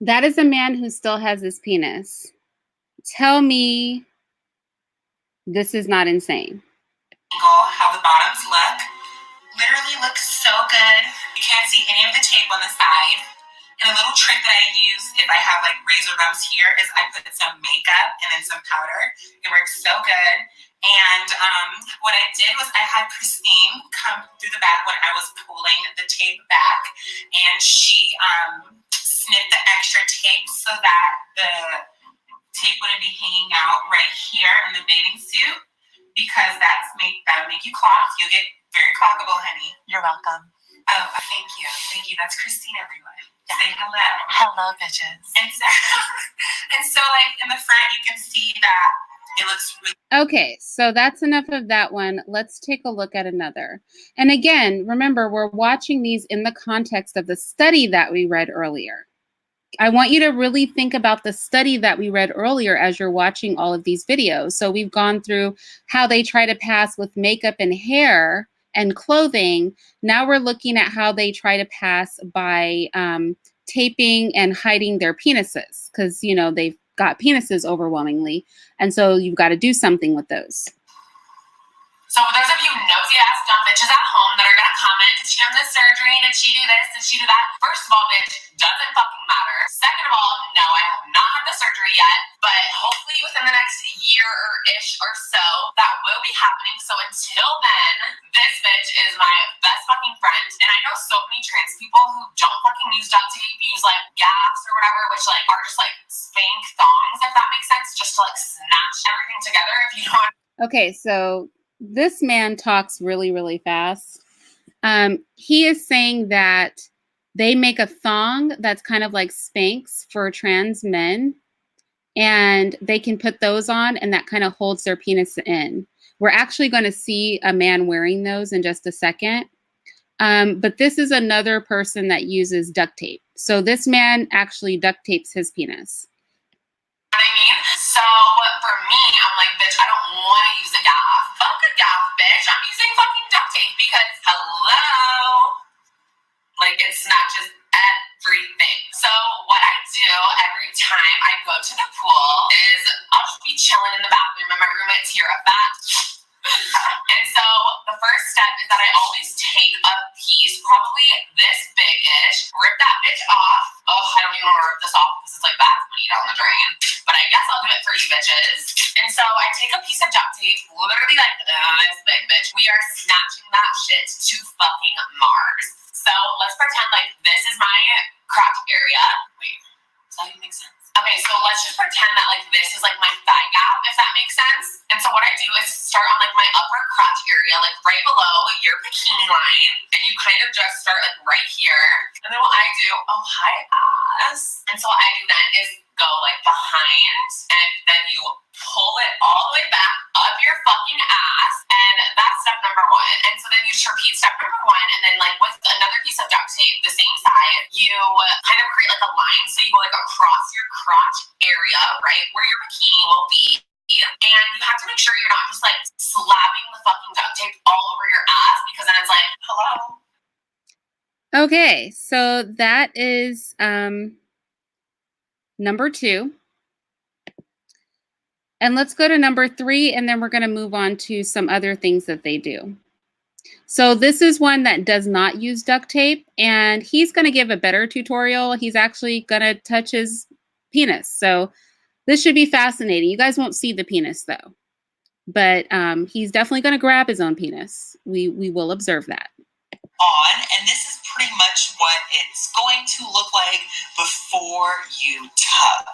That is a man who still has his penis. Tell me this is not insane. How the bottoms look. Literally looks so good. You can't see any of the tape on the side. And a little trick that I use if I have like razor bumps here is I put some makeup and then some powder. It works so good. And what I did was I had Christine come through the back when I was pulling the tape back, and she snipped the extra tape so that the tape wouldn't be hanging out right here in the bathing suit, because that would make you clog. You'll get very cloggable, honey. You're welcome. Oh, thank you. Thank you. That's Christine, everyone. Say hello. Hello, bitches. And so like in the front, you can see that It looks really Okay, so that's enough of that one. Let's take a look at another. And again, remember, we're watching these in the context of the study that we read earlier. I want you to really think about the study that we read earlier as you're watching all of these videos. So we've gone through how they try to pass with makeup and hair and clothing. Now we're looking at how they try to pass by taping and hiding their penises, because, you know, they've got penises overwhelmingly. And so you've got to do something with those. So for those of you nosy ass dumb bitches at home that are gonna comment, did she have the surgery? Did she do this? Did she do that? First of all, bitch, doesn't fucking matter. Second of all, no, I have not had the surgery yet, but hopefully within the next year-ish or so, that will be happening. So until then, this bitch is my best fucking friend. And I know so many trans people who don't fucking use duct tape, use like gaffs or whatever, which like are just like spank thongs, if that makes sense, just to like snatch everything together, if you know what. Okay, so this man talks really, really fast. He is saying that they make a thong that's kind of like Spanx for trans men, and they can put those on, and that kind of holds their penis in. We're actually going to see a man wearing those in just a second. But this is another person that uses duct tape. So this man actually duct tapes his penis. What I mean? So for me, I'm like, bitch, I don't want to use a gaff. Fuck a gaff, bitch. I'm using fucking duct tape because, hello, like it snatches everything. So what I do every time I go to the pool is I'll just be chilling in the bathroom and my roommates hear a bat. And so the first step is that I always take a piece, probably this big-ish, rip that bitch off. Oh, I don't even want to rip this off because it's like that's money down the drain. But I guess I'll do it for you bitches. And so I take a piece of duct tape, literally like this big, bitch. We are snatching that shit to fucking Mars. So let's pretend like this is my crotch area. Wait, does that even make sense? Okay, so let's just pretend that like this is like my thigh gap, if that makes sense. And so what I do is start on like my upper crotch area, like right below your bikini line, and you kind of just start like right here. And then what I do, oh hi ass. And so what I do then is go like behind, and then you pull it all the way back up your fucking ass, and that's step number one. And so then you just repeat step number one, and then like with another piece of duct tape, the same side, you kind of create like a line, so you go like across your crotch area, right where your bikini will be. And you have to make sure you're not just like slapping the fucking duct tape all over your ass, because then it's like, hello. Okay, so that is number 2. And let's go to number 3, and then we're going to move on to some other things that they do. So this is one that does not use duct tape, and he's going to give a better tutorial. He's actually going to touch his penis. So this should be fascinating. You guys won't see the penis though, but he's definitely going to grab his own penis. We will observe that. on, and this is pretty much what it's going to look like before you tug.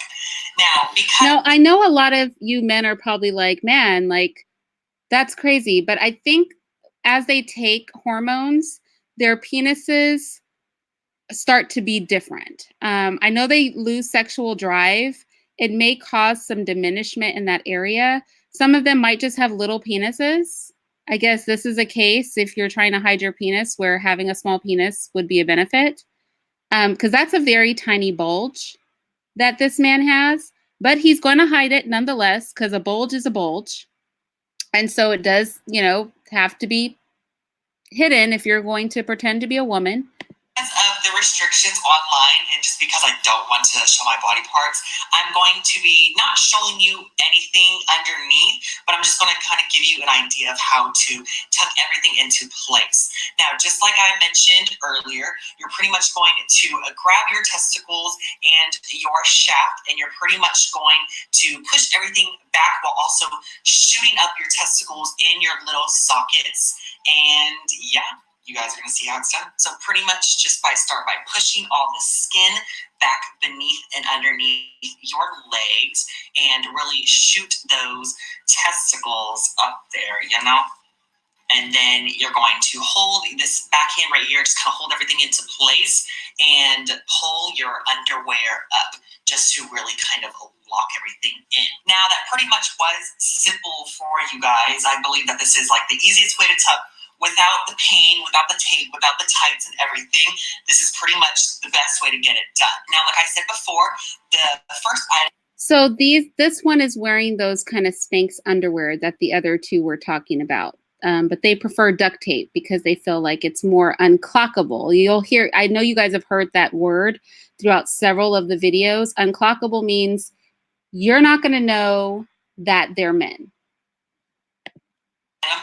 Now, because Now, I know a lot of you men are probably like, man, like that's crazy. But I think as they take hormones, their penises start to be different. I know they lose sexual drive. It may cause some diminishment in that area. Some of them might just have little penises. I guess this is a case if you're trying to hide your penis where having a small penis would be a benefit. Because that's a very tiny bulge that this man has. But he's going to hide it nonetheless, because a bulge is a bulge. And so it does, have to be hidden if you're going to pretend to be a woman. of the restrictions online, and just because I don't want to show my body parts, I'm going to be not showing you anything underneath, but I'm just going to kind of give you an idea of how to tuck everything into place. Now, just like I mentioned earlier, you're pretty much going to grab your testicles and your shaft, and you're pretty much going to push everything back while also shooting up your testicles in your little sockets. And yeah, you guys are going to see how it's done. So pretty much just start by pushing all the skin back beneath and underneath your legs and really shoot those testicles up there, And then you're going to hold this backhand right here, just kind of hold everything into place and pull your underwear up just to really kind of lock everything in. Now that pretty much was simple for you guys. I believe that this is like the easiest way to tuck without the pain, without the tape, without the tights and everything. This is pretty much the best way to get it done. Now, like I said before, the first item. So this one is wearing those kind of Spanx underwear that the other two were talking about. But they prefer duct tape because they feel like it's more unclockable. You'll hear, I know you guys have heard that word throughout several of the videos. Unclockable means you're not going to know that they're men.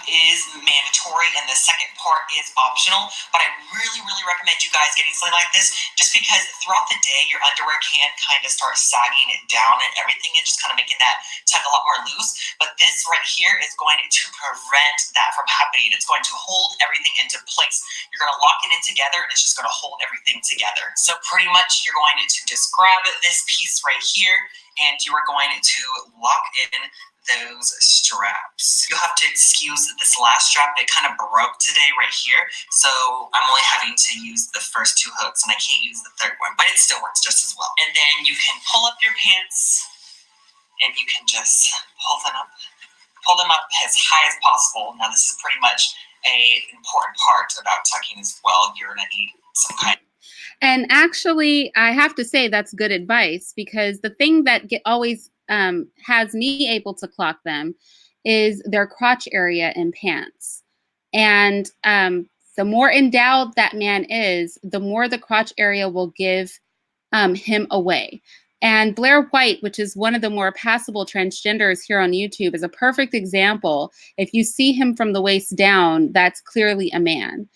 Is mandatory and the second part is optional, but I really recommend you guys getting something like this just because throughout the day your underwear can kind of start sagging it down and everything and just kind of making that tuck a lot more loose. But this right here is going to prevent that from happening. It's going to hold everything into place. You're going to lock it in together and it's just going to hold everything together. So pretty much you're going to just grab this piece right here and you are going to lock in those straps. You'll have to excuse this last strap. It kind of broke today right here, so I'm only having to use the first two hooks and I can't use the third one, but it still works just as well. And then you can pull up your pants and you can just pull them up as high as possible. Now this is pretty much an important part about tucking as well. You're gonna need some kind of. And actually, I have to say that's good advice because the thing that always has me able to clock them is their crotch area in pants. And the more endowed that man is, the more the crotch area will give him away. And Blair White, which is one of the more passable transgenders here on YouTube, is a perfect example. If you see him from the waist down, that's clearly a man.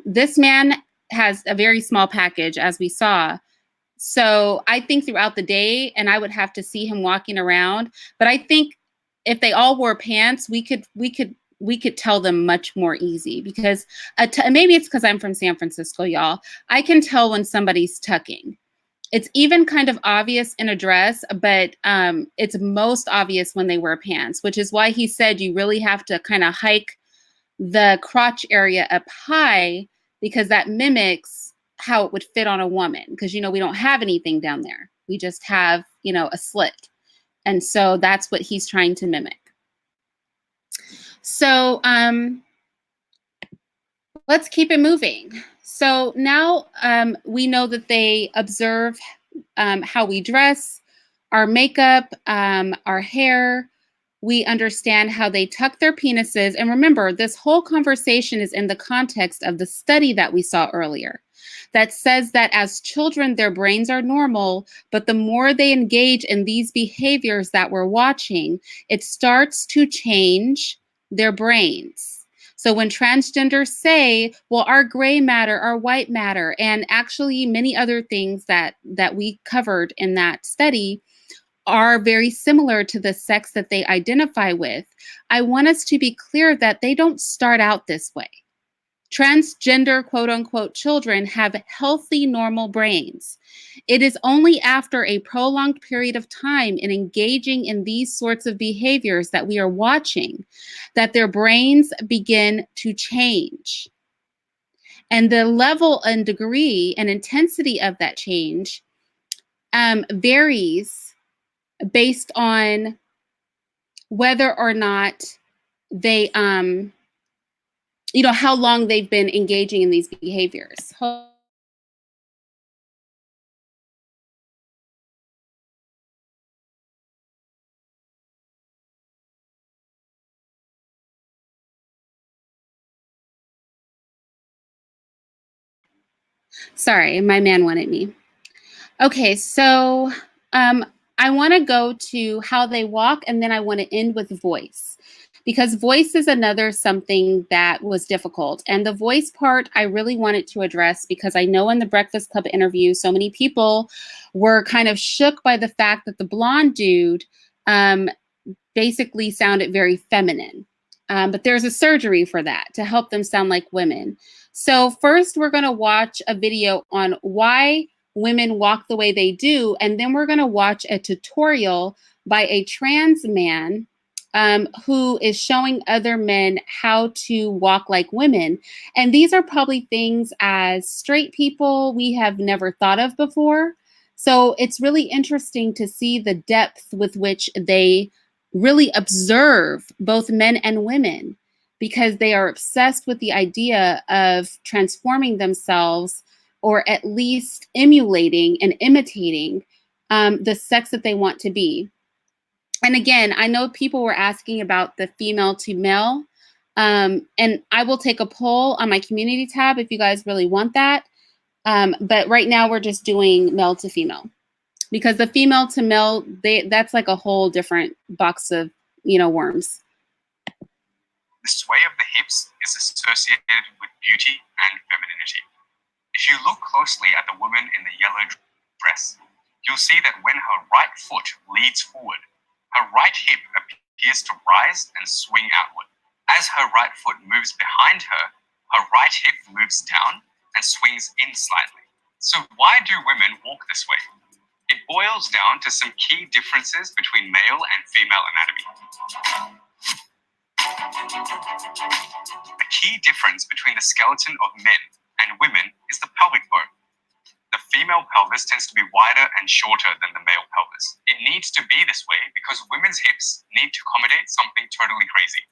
This man has a very small package, as we saw. So I think throughout the day, and I would have to see him walking around, but I think if they all wore pants, we could tell them much more easy because maybe it's because I'm from San Francisco, y'all. I can tell when somebody's tucking. It's even kind of obvious in a dress, but it's most obvious when they wear pants, which is why he said you really have to kind of hike the crotch area up high because that mimics how it would fit on a woman. Because, we don't have anything down there. We just have, a slit. And so that's what he's trying to mimic. So let's keep it moving. So now we know that they observe how we dress, our makeup, our hair. We understand how they tuck their penises. And remember, this whole conversation is in the context of the study that we saw earlier that says that as children, their brains are normal, but the more they engage in these behaviors that we're watching, it starts to change their brains. So when transgenders say, well, our gray matter, our white matter, and actually many other things that we covered in that study, are very similar to the sex that they identify with, I want us to be clear that they don't start out this way. Transgender, quote unquote, children have healthy, normal brains. It is only after a prolonged period of time in engaging in these sorts of behaviors that we are watching that their brains begin to change. And the level and degree and intensity of that change varies based on whether or not they, how long they've been engaging in these behaviors. Sorry, my man wanted me. Okay, so I want to go to how they walk, and then I want to end with voice, because voice is another something that was difficult. And the voice part I really wanted to address because I know in the Breakfast Club interview, so many people were kind of shook by the fact that the blonde dude basically sounded very feminine. But there's a surgery for that to help them sound like women. So first we're going to watch a video on why women walk the way they do, and then we're going to watch a tutorial by a trans man who is showing other men how to walk like women. And these are probably things as straight people we have never thought of before. So it's really interesting to see the depth with which they really observe both men and women, because they are obsessed with the idea of transforming themselves, or at least emulating and imitating the sex that they want to be. And again, I know people were asking about the female to male, and I will take a poll on my community tab if you guys really want that. But right now we're just doing male to female, because the female to male, that's like a whole different box of, worms. The sway of the hips is associated with beauty and femininity. If you look closely at the woman in the yellow dress, you'll see that when her right foot leads forward, her right hip appears to rise and swing outward. As her right foot moves behind her, her right hip moves down and swings in slightly. So why do women walk this way? It boils down to some key differences between male and female anatomy. The key difference between the skeleton of men and women is the pelvic bone. The female pelvis tends to be wider and shorter than the male pelvis. It needs to be this way because women's hips need to accommodate something totally crazy: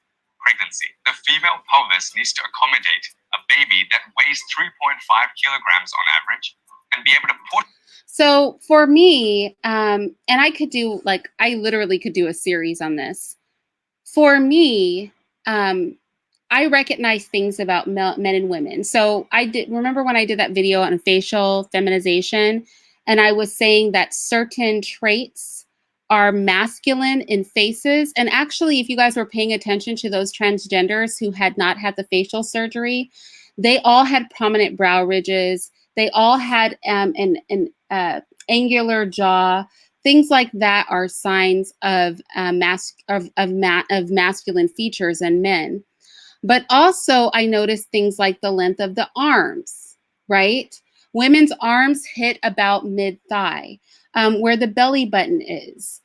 pregnancy. The female pelvis needs to accommodate a baby that weighs 3.5 kilograms on average and be able to push. So for me, and I literally could do a series on this. For me, I recognize things about men and women. So remember when I did that video on facial feminization, and I was saying that certain traits are masculine in faces. And actually, if you guys were paying attention to those transgenders who had not had the facial surgery, they all had prominent brow ridges. They all had an angular jaw. Things like that are signs of masculine features in men. But also, I noticed things like the length of the arms, right? Women's arms hit about mid-thigh, where the belly button is.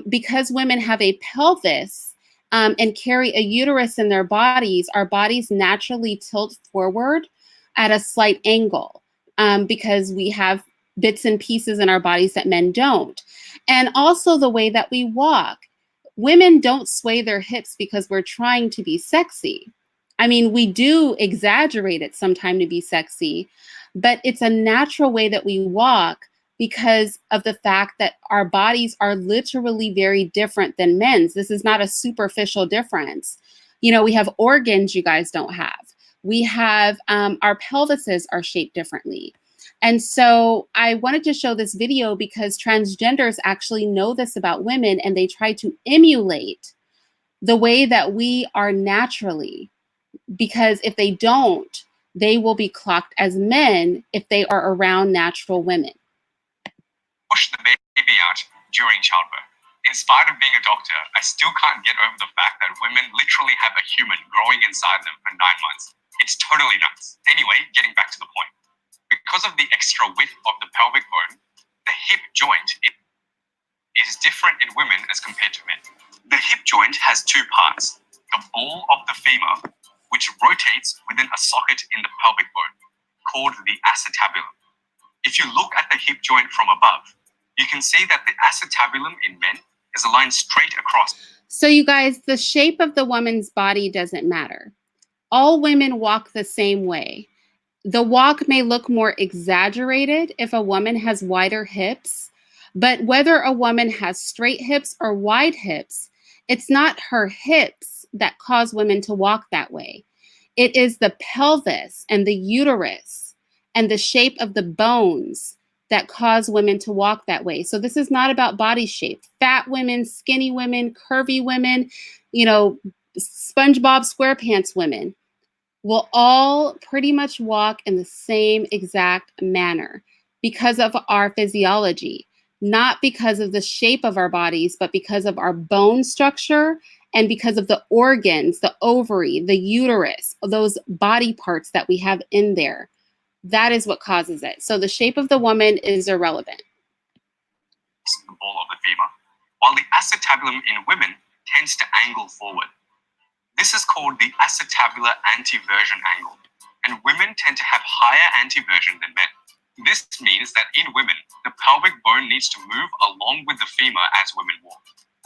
Because women have a pelvis and carry a uterus in their bodies, our bodies naturally tilt forward at a slight angle because we have bits and pieces in our bodies that men don't. And also the way that we walk. Women don't sway their hips because we're trying to be sexy. I mean, we do exaggerate it sometimes to be sexy, but it's a natural way that we walk because of the fact that our bodies are literally very different than men's. This is not a superficial difference. We have organs you guys don't have. We have, our pelvises are shaped differently. And so I wanted to show this video because transgenders actually know this about women, and they try to emulate the way that we are naturally, because if they don't, they will be clocked as men if they are around natural women. Push the baby out during childbirth. In spite of being a doctor, I still can't get over the fact that women literally have a human growing inside them for 9 months. It's totally nuts. Anyway, getting back to the point. Because of the extra width of the pelvic bone, the hip joint is different in women as compared to men. The hip joint has two parts: the ball of the femur, which rotates within a socket in the pelvic bone, called the acetabulum. If you look at the hip joint from above, you can see that the acetabulum in men is aligned straight across. So you guys, the shape of the woman's body doesn't matter. All women walk the same way. The walk may look more exaggerated if a woman has wider hips, but whether a woman has straight hips or wide hips, it's not her hips that cause women to walk that way. It is the pelvis and the uterus and the shape of the bones that cause women to walk that way. So this is not about body shape. Fat women, skinny women, curvy women, SpongeBob SquarePants women will all pretty much walk in the same exact manner because of our physiology, not because of the shape of our bodies, but because of our bone structure and because of the organs, the ovary, the uterus, those body parts that we have in there. That is what causes it. So the shape of the woman is irrelevant. The ball of the femur, while the acetabulum in women tends to angle forward. This is called the acetabular anteversion angle, and women tend to have higher anteversion than men. This means that in women, the pelvic bone needs to move along with the femur as women walk,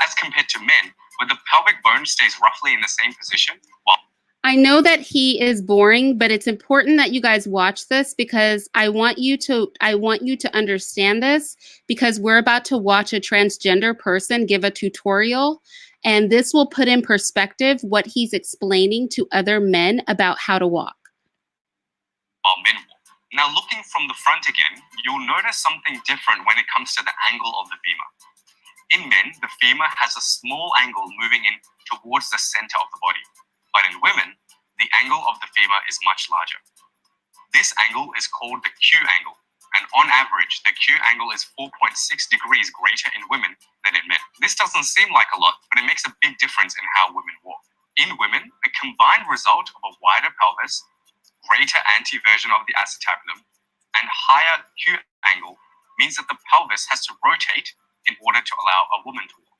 as compared to men, where the pelvic bone stays roughly in the same position while I know that he is boring, but it's important that you guys watch this because I want you to understand this, because we're about to watch a transgender person give a tutorial, and this will put in perspective what he's explaining to other men about how to walk. men walk. Now looking from the front again, you'll notice something different when it comes to the angle of the femur. In men, the femur has a small angle moving in towards the center of the body. But in women, the angle of the femur is much larger. This angle is called the Q angle, and on average, the Q angle is 4.6 degrees greater in women than in men. This doesn't seem like a lot, but it makes a big difference in how women walk. In women, the combined result of a wider pelvis, greater anteversion of the acetabulum, and higher Q angle means that the pelvis has to rotate in order to allow a woman to walk.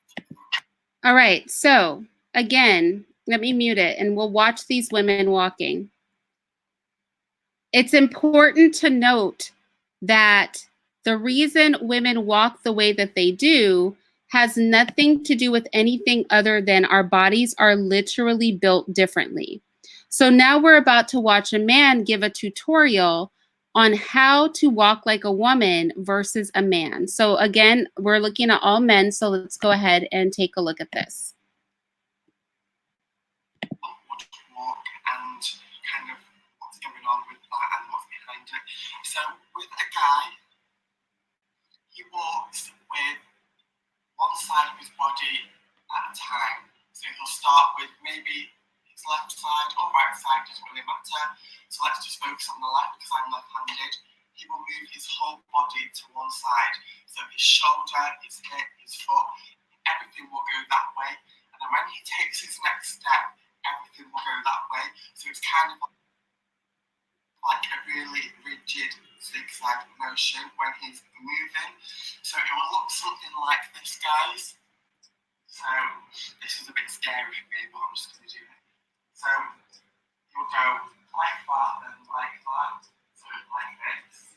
All right, so again, let me mute it and we'll watch these women walking. It's important to note that the reason women walk the way that they do has nothing to do with anything other than our bodies are literally built differently. So now we're about to watch a man give a tutorial on how to walk like a woman versus a man. So again, we're looking at all men, so let's go ahead and take a look at this. Walk and kind of what's going on with that and what's behind it. So with a guy, he walks with one side of his body at a time. So he'll start with maybe his left side or right side, doesn't really matter. So let's just focus on the left because I'm left-handed. He will move his whole body to one side. So his shoulder, his hip, his foot, everything will go that way. And then when he takes his next step, everything will go that way. So it's kind of like a really rigid zigzag motion when he's moving. So it will look something like this, guys. So this is a bit scary for me, but I'm just going to do it. So you'll go like that and like that. So like this.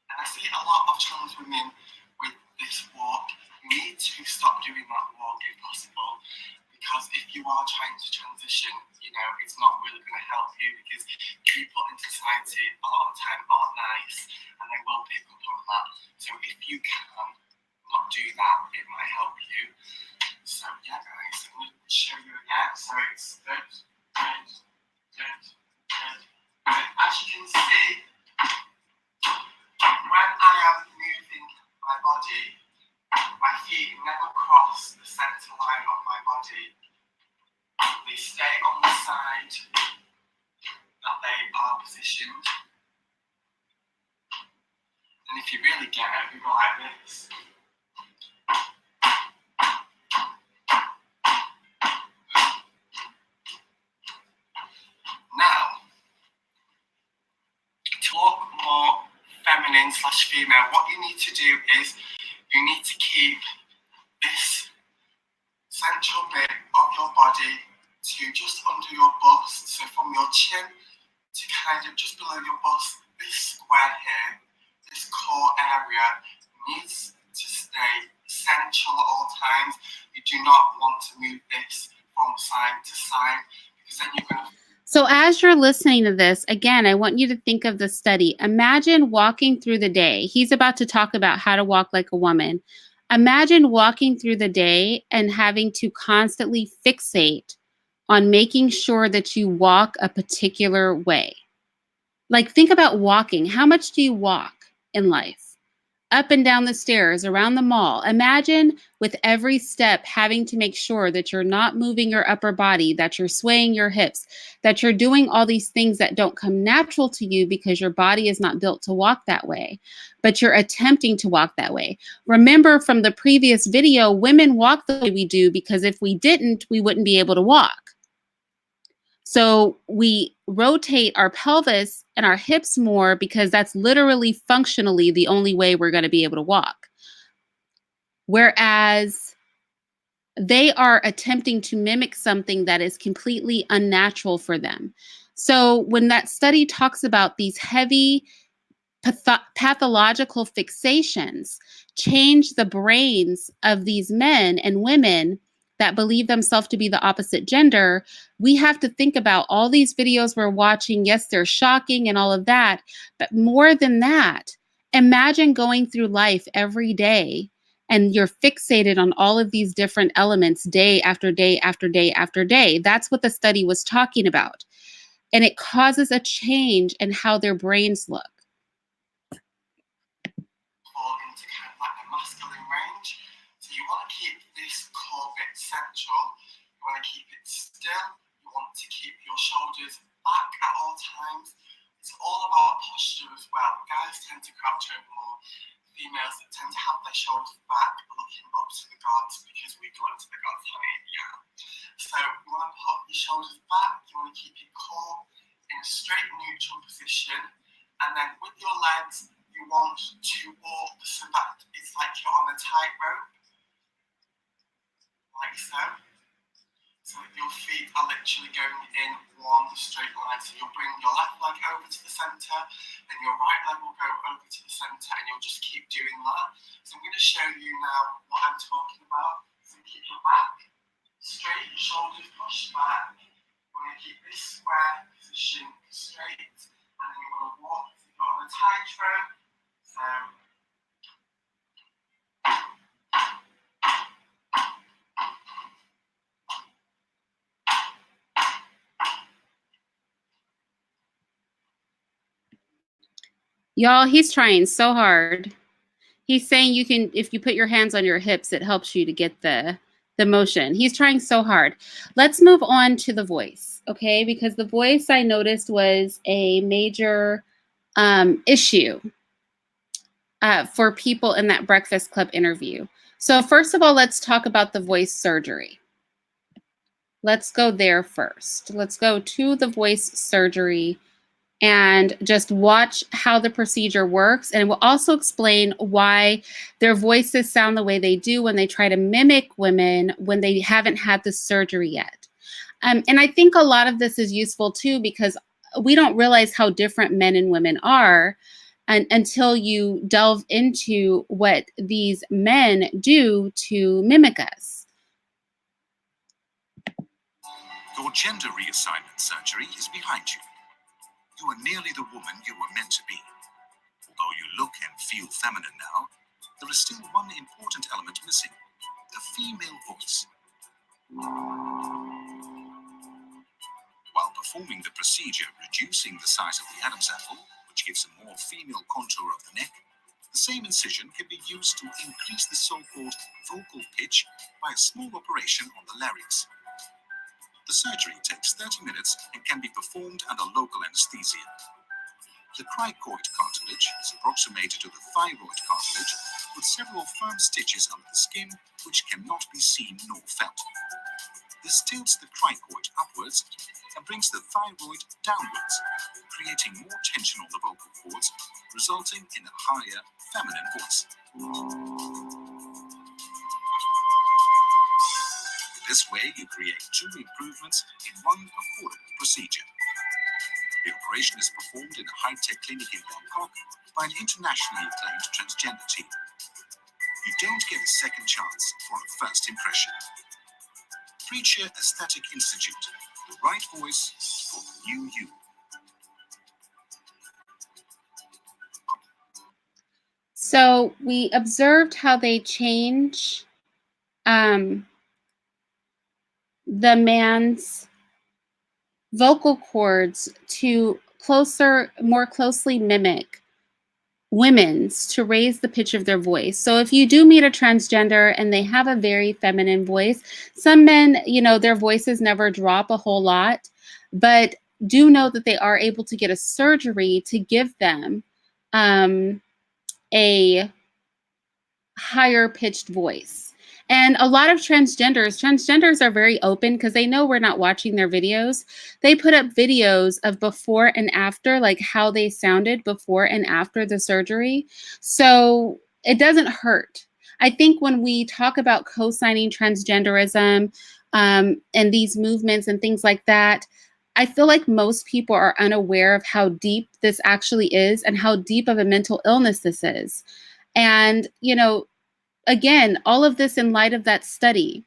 And I see a lot of trans women with this walk. You need to stop doing that walk if possible, because if you are trying to transition, you know, it's not really going to help you, because people in society a lot of the time aren't nice and they will pick up on that. So if you can not do that, it might help you. So yeah, guys, I'm going to show you again. So it's good, good, good, good. And as you can see, when I am moving my body, my feet never cross the center line of my body. They stay on the side that they are positioned. And if you really get it, you go like this. Now, to look more feminine / female, what you need to do is you need to keep this central bit of your body to just under your bust, so from your chin to kind of just below your bust, this square here, this core area needs to stay central at all times. You do not want to move this from side to side, because then you're going to... So as you're listening to this, again, I want you to think of the study. Imagine walking through the day. He's about to talk about how to walk like a woman. Imagine walking through the day and having to constantly fixate on making sure that you walk a particular way. Like, think about walking. How much do you walk in life? Up and down the stairs, around the mall. Imagine with every step having to make sure that you're not moving your upper body, that you're swaying your hips, that you're doing all these things that don't come natural to you because your body is not built to walk that way, but you're attempting to walk that way. Remember from the previous video, women walk the way we do because if we didn't, we wouldn't be able to walk. So we rotate our pelvis and our hips more because that's literally functionally the only way we're going to be able to walk. whereas they are attempting to mimic something that is completely unnatural for them. So when that study talks about these heavy pathological fixations change the brains of these men and women that believe themselves to be the opposite gender, we have to think about all these videos we're watching. Yes, they're shocking and all of that, but more than that, imagine going through life every day and you're fixated on all of these different elements day after day after day after day. That's what the study was talking about. And it causes a change in how their brains look. Fall into kind of like the masculine range. So you want to keep this core bit central. You want to keep it still. You want to keep your shoulders back at all times. It's all about posture as well. Guys tend to crouch over more. Females tend to have their shoulders back, looking up to the gods, because we go into the gods, honey. Yeah. So you want to put your shoulders back. You want to keep your core in a straight neutral position, and then with your legs you want to walk so that it's like you're on a tightrope, like so. So your feet are literally going in one straight line. So you'll bring your left leg over to the centre, and your right leg will go over to the centre, and you'll just keep doing that. So I'm going to show you now what I'm talking about. So keep your back straight, your shoulders pushed back. You want to keep this square position straight, and then you want to walk as if you're on a tightrope. So y'all, he's trying so hard. He's saying you can, if you put your hands on your hips, it helps you to get the motion. He's trying so hard. Let's move on to the voice, okay? Because the voice I noticed was a major issue for people in that Breakfast Club interview. So first of all, let's talk about the voice surgery. Let's go there first. Let's go to the voice surgery and just watch how the procedure works. And it will also explain why their voices sound the way they do when they try to mimic women when they haven't had the surgery yet. And I think a lot of this is useful too, because we don't realize how different men and women are until you delve into what these men do to mimic us. Your gender reassignment surgery is behind you. You are nearly the woman you were meant to be. Although you look and feel feminine now, there is still one important element missing: a female voice. While performing the procedure reducing the size of the Adam's apple, which gives a more female contour of the neck, the same incision can be used to increase the so-called vocal pitch by a small operation on the larynx. The surgery takes 30 minutes and can be performed under local anesthesia. The cricoid cartilage is approximated to the thyroid cartilage with several firm stitches under the skin which cannot be seen nor felt. This tilts the cricoid upwards and brings the thyroid downwards, creating more tension on the vocal cords, resulting in a higher feminine voice. This way, you create two improvements in one affordable procedure. The operation is performed in a high-tech clinic in Bangkok by an internationally acclaimed transgender team. You don't get a second chance for a first impression. Preacher Aesthetic Institute, the right voice for the new you. So we observed how they change the man's vocal cords to more closely mimic women's to raise the pitch of their voice. So if you do meet a transgender and they have a very feminine voice, some men, their voices never drop a whole lot, but do know that they are able to get a surgery to give them a higher pitched voice. And a lot of transgenders are very open because they know we're not watching their videos. They put up videos of before and after, like how they sounded before and after the surgery. So it doesn't hurt. I think when we talk about co-signing transgenderism and these movements and things like that, I feel like most people are unaware of how deep this actually is and how deep of a mental illness this is. And, you know, again, all of this in light of that study,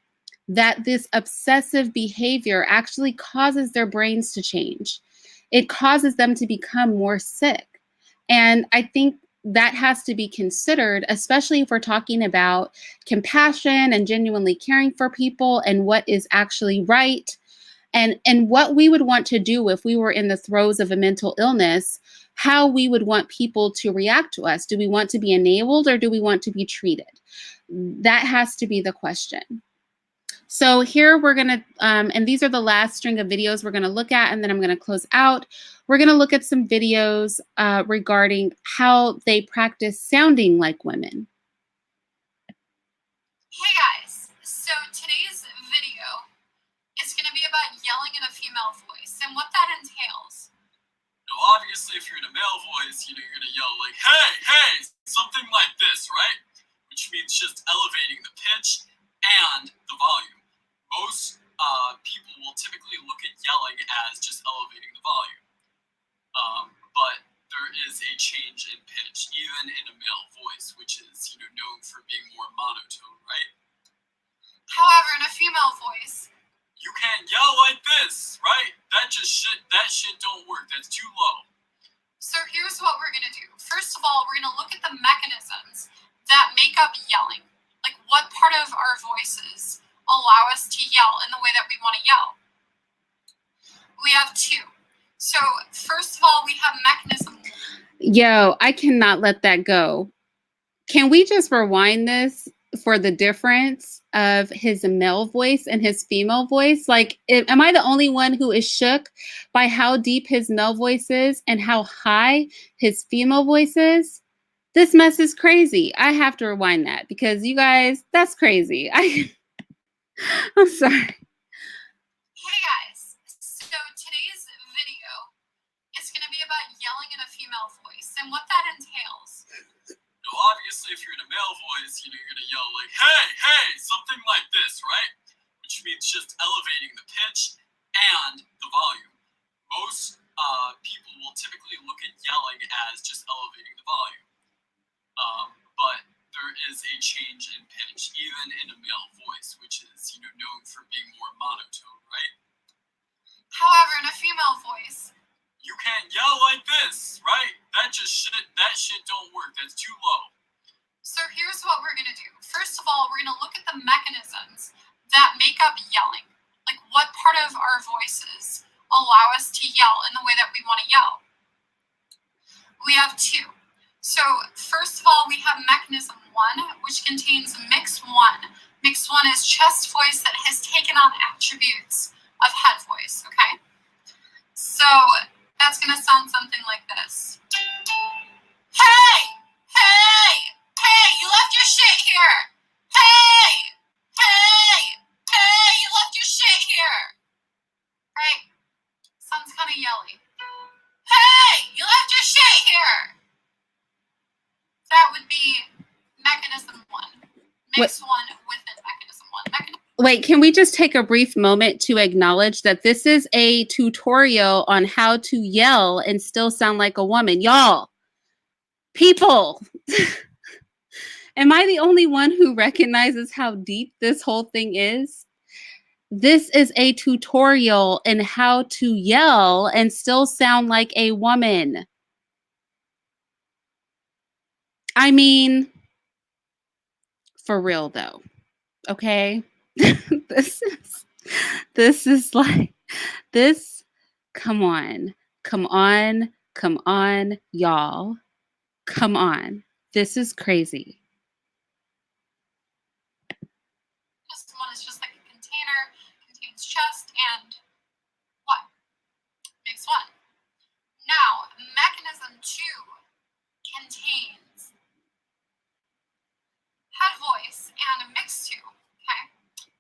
that this obsessive behavior actually causes their brains to change. It causes them to become more sick. And I think that has to be considered, especially if we're talking about compassion and genuinely caring for people and what is actually right and what we would want to do if we were in the throes of a mental illness, how we would want people to react to us. Do we want to be enabled or do we want to be treated? That has to be the question. So here we're going to, and these are the last string of videos we're going to look at, and then I'm going to close out. We're going to look at some videos regarding how they practice sounding like women. Hey guys, so today's video is going to be about yelling in a female voice and what that entails. Now, obviously, if you're in a male voice, you're going to yell like, hey, hey, something like this, right? Which means just elevating the pitch and the volume. Most people will typically look at yelling as just elevating the volume. But there is a change in pitch, even in a male voice, which is, known for being more monotone, right? However, in a female voice, you can't yell like this, right? That shit don't work. That's too low. So here's what we're going to do. First of all, we're going to look at the mechanisms that make up yelling. Like, what part of our voices allow us to yell in the way that we want to yell? We have two. So first of all, we have mechanism. Yo, I cannot let that go. Can we just rewind this for the difference of his male voice and his female voice? Like, am I the only one who is shook by how deep his male voice is and how high his female voice is? This mess is crazy. I have to rewind that because you guys, that's crazy. I'm sorry. Hey guys, so today's video is going to be about yelling in a female voice and what that entails. Now, obviously, if you're in a male voice, you're going to yell like, hey, hey, something like this, right? Which means just elevating the pitch and the volume. Most people will typically look at yelling as just elevating the volume. But there is a change in pitch, even in a male voice, which is, known for being more monotone, right? However, in a female voice, you can't yell like this, right? That shit don't work. That's too low. So here's what we're going to do. First of all, we're going to look at the mechanisms that make up yelling. Like, what part of our voices allow us to yell in the way that we want to yell? We have two. So first of all, we have mechanism 1, which contains mix 1. Mix 1 is chest voice that has taken on attributes of head voice, okay? So that's going to sound something like this. Hey! Hey! Hey! You left your shit here! Hey! Hey! Hey! You left your shit here! Right? Sounds kind of yelly. Hey! You left your shit here! That would be mechanism 1. Mix 1 within mechanism 1. Wait, can we just take a brief moment to acknowledge that this is a tutorial on how to yell and still sound like a woman? Y'all, people, am I the only one who recognizes how deep this whole thing is? This is a tutorial in how to yell and still sound like a woman. I mean, for real though, okay? This is like, this, come on, y'all. Come on. This is crazy. This one is just like a container, contains chest and what? Mix 1. Now, mechanism 2 contains head voice and mix 2, okay?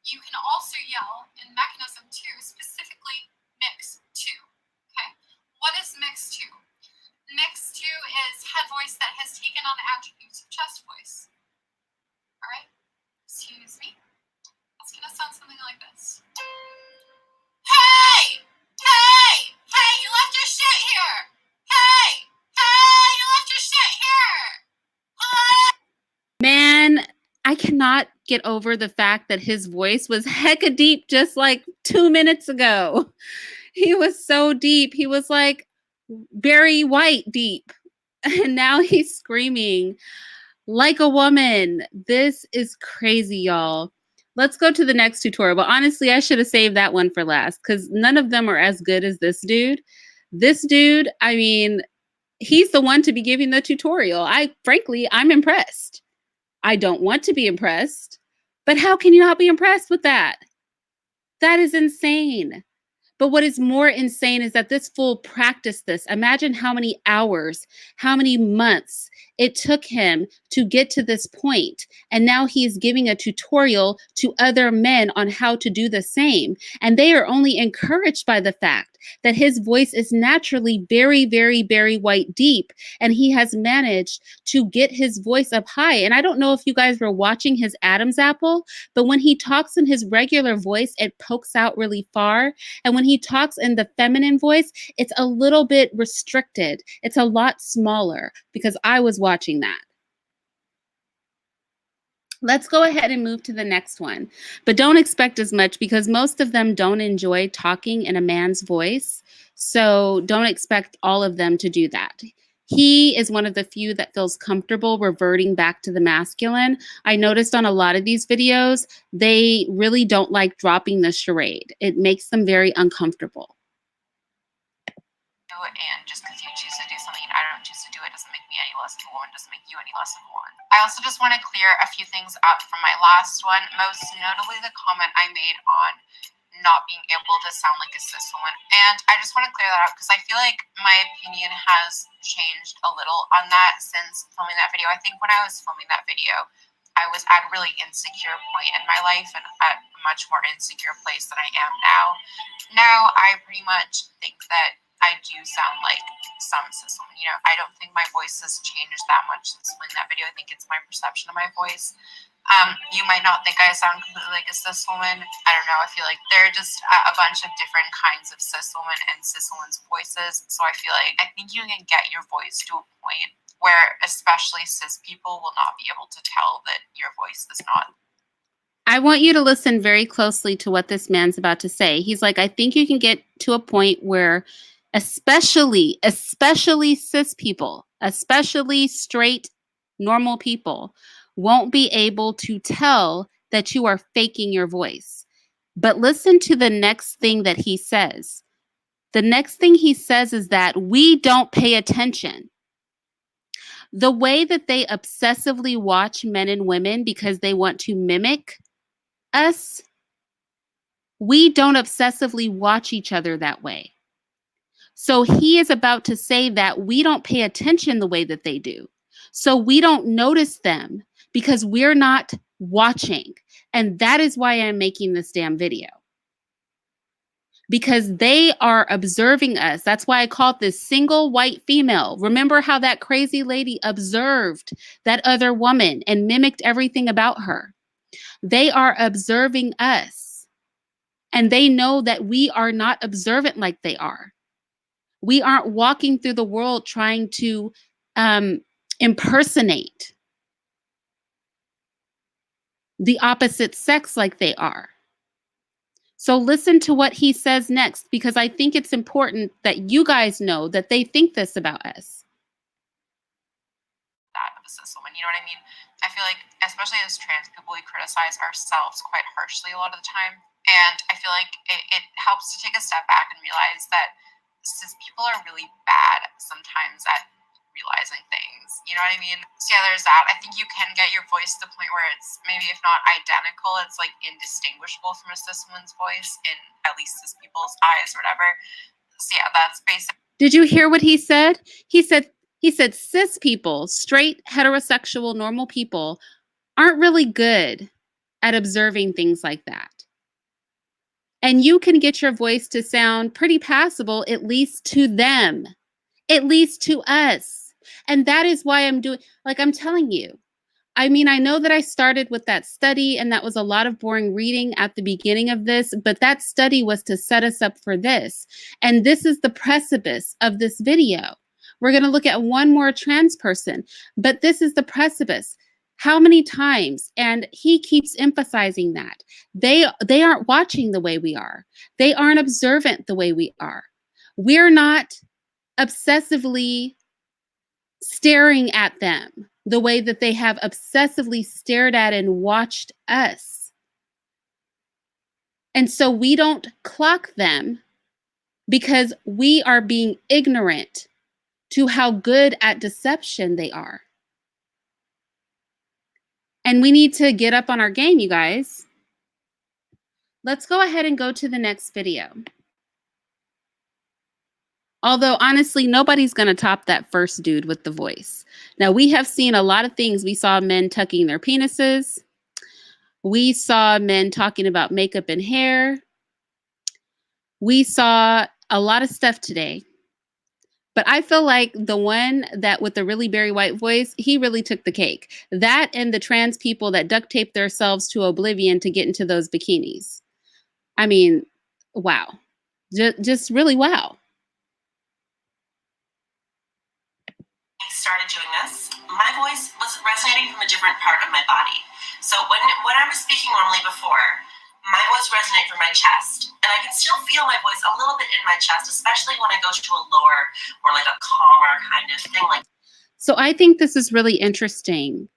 You can also yell in mechanism 2, specifically mix 2, okay? What is mix 2? Mix 2 is head voice that has taken on attributes of chest voice. I cannot get over the fact that his voice was hecka deep just like 2 minutes ago. He was so deep. He was like Barry White deep. And now he's screaming like a woman. This is crazy, y'all. Let's go to the next tutorial. But honestly, I should have saved that one for last because none of them are as good as this dude. This dude, I mean, he's the one to be giving the tutorial. Frankly, I'm impressed. I don't want to be impressed, but how can you not be impressed with that? That is insane. But what is more insane is that this fool practiced this. Imagine how many hours, how many months it took him to get to this point. And now he is giving a tutorial to other men on how to do the same. And they are only encouraged by the fact that his voice is naturally very, very, very white deep. And he has managed to get his voice up high. And I don't know if you guys were watching his Adam's apple, but when he talks in his regular voice, it pokes out really far. And when he talks in the feminine voice, it's a little bit restricted. It's a lot smaller because I was watching that. Let's go ahead and move to the next one. But don't expect as much because most of them don't enjoy talking in a man's voice. So don't expect all of them to do that. He is one of the few that feels comfortable reverting back to the masculine. I noticed on a lot of these videos, they really don't like dropping the charade. It makes them very uncomfortable. And just because you choose to do something and I don't choose to do it doesn't make me any less of a woman, doesn't make you any less of a woman. I also just want to clear a few things up from my last one, most notably the comment I made on not being able to sound like a cis woman. And I just want to clear that up because I feel like my opinion has changed a little on that since filming that video. I think when I was filming that video, I was at a really insecure point in my life and at a much more insecure place than I am now. Now I pretty much think that I do sound like some cis woman. You know, I don't think my voice has changed that much since filming that video. I think it's my perception of my voice. You might not think I sound completely like a cis woman. I don't know. I feel like there are just a bunch of different kinds of cis women and cis women's voices. So I feel like I think you can get your voice to a point where especially cis people will not be able to tell that your voice is not. I want you to listen very closely to what this man's about to say. He's like, I think you can get to a point where especially cis people, especially straight, normal people, won't be able to tell that you are faking your voice. But listen to the next thing that he says. The next thing he says is that we don't pay attention. The way that they obsessively watch men and women because they want to mimic us, we don't obsessively watch each other that way. So he is about to say that we don't pay attention the way that they do. So we don't notice them because we're not watching. And that is why I'm making this damn video. Because they are observing us. That's why I call it this single white female. Remember how that crazy lady observed that other woman and mimicked everything about her. They are observing us. And they know that we are not observant like they are. We aren't walking through the world trying to impersonate the opposite sex like they are. So listen to what he says next, because I think it's important that you guys know that they think this about us. That of a cis woman, you know what I mean? I feel like, especially as trans people, we criticize ourselves quite harshly a lot of the time. And I feel like it helps to take a step back and realize that cis people are really bad sometimes at realizing things, you know what I mean? So yeah, there's that. I think you can get your voice to the point where it's maybe, if not identical, it's like indistinguishable from a cis woman's voice in at least cis people's eyes or whatever. So yeah, that's basic. Did you hear what he said? He said cis people, straight, heterosexual, normal people aren't really good at observing things like that. And you can get your voice to sound pretty passable, at least to them, at least to us. And that is why I'm doing, like I'm telling you. I mean, I know that I started with that study and that was a lot of boring reading at the beginning of this, but that study was to set us up for this. And this is the precipice of this video. We're going to look at one more trans person, but this is the precipice. How many times? And he keeps emphasizing that. They aren't watching the way we are. They aren't observant the way we are. We're not obsessively staring at them the way that they have obsessively stared at and watched us. And so we don't clock them because we are being ignorant to how good at deception they are. And we need to get up on our game, you guys. Let's go ahead and go to the next video. Although, honestly, nobody's going to top that first dude with the voice. Now, we have seen a lot of things. We saw men tucking their penises. We saw men talking about makeup and hair. We saw a lot of stuff today. But I feel like the one that with the really Barry White voice, he really took the cake. That and the trans people that duct tape themselves to oblivion to get into those bikinis. I mean, wow. Just really wow. Started doing this, my voice was resonating from a different part of my body. So when I was speaking normally before, my voice resonated from my chest, and I can still feel my voice a little bit in my chest, especially when I go to a lower or like a calmer kind of thing. Like, so I think this is really interesting.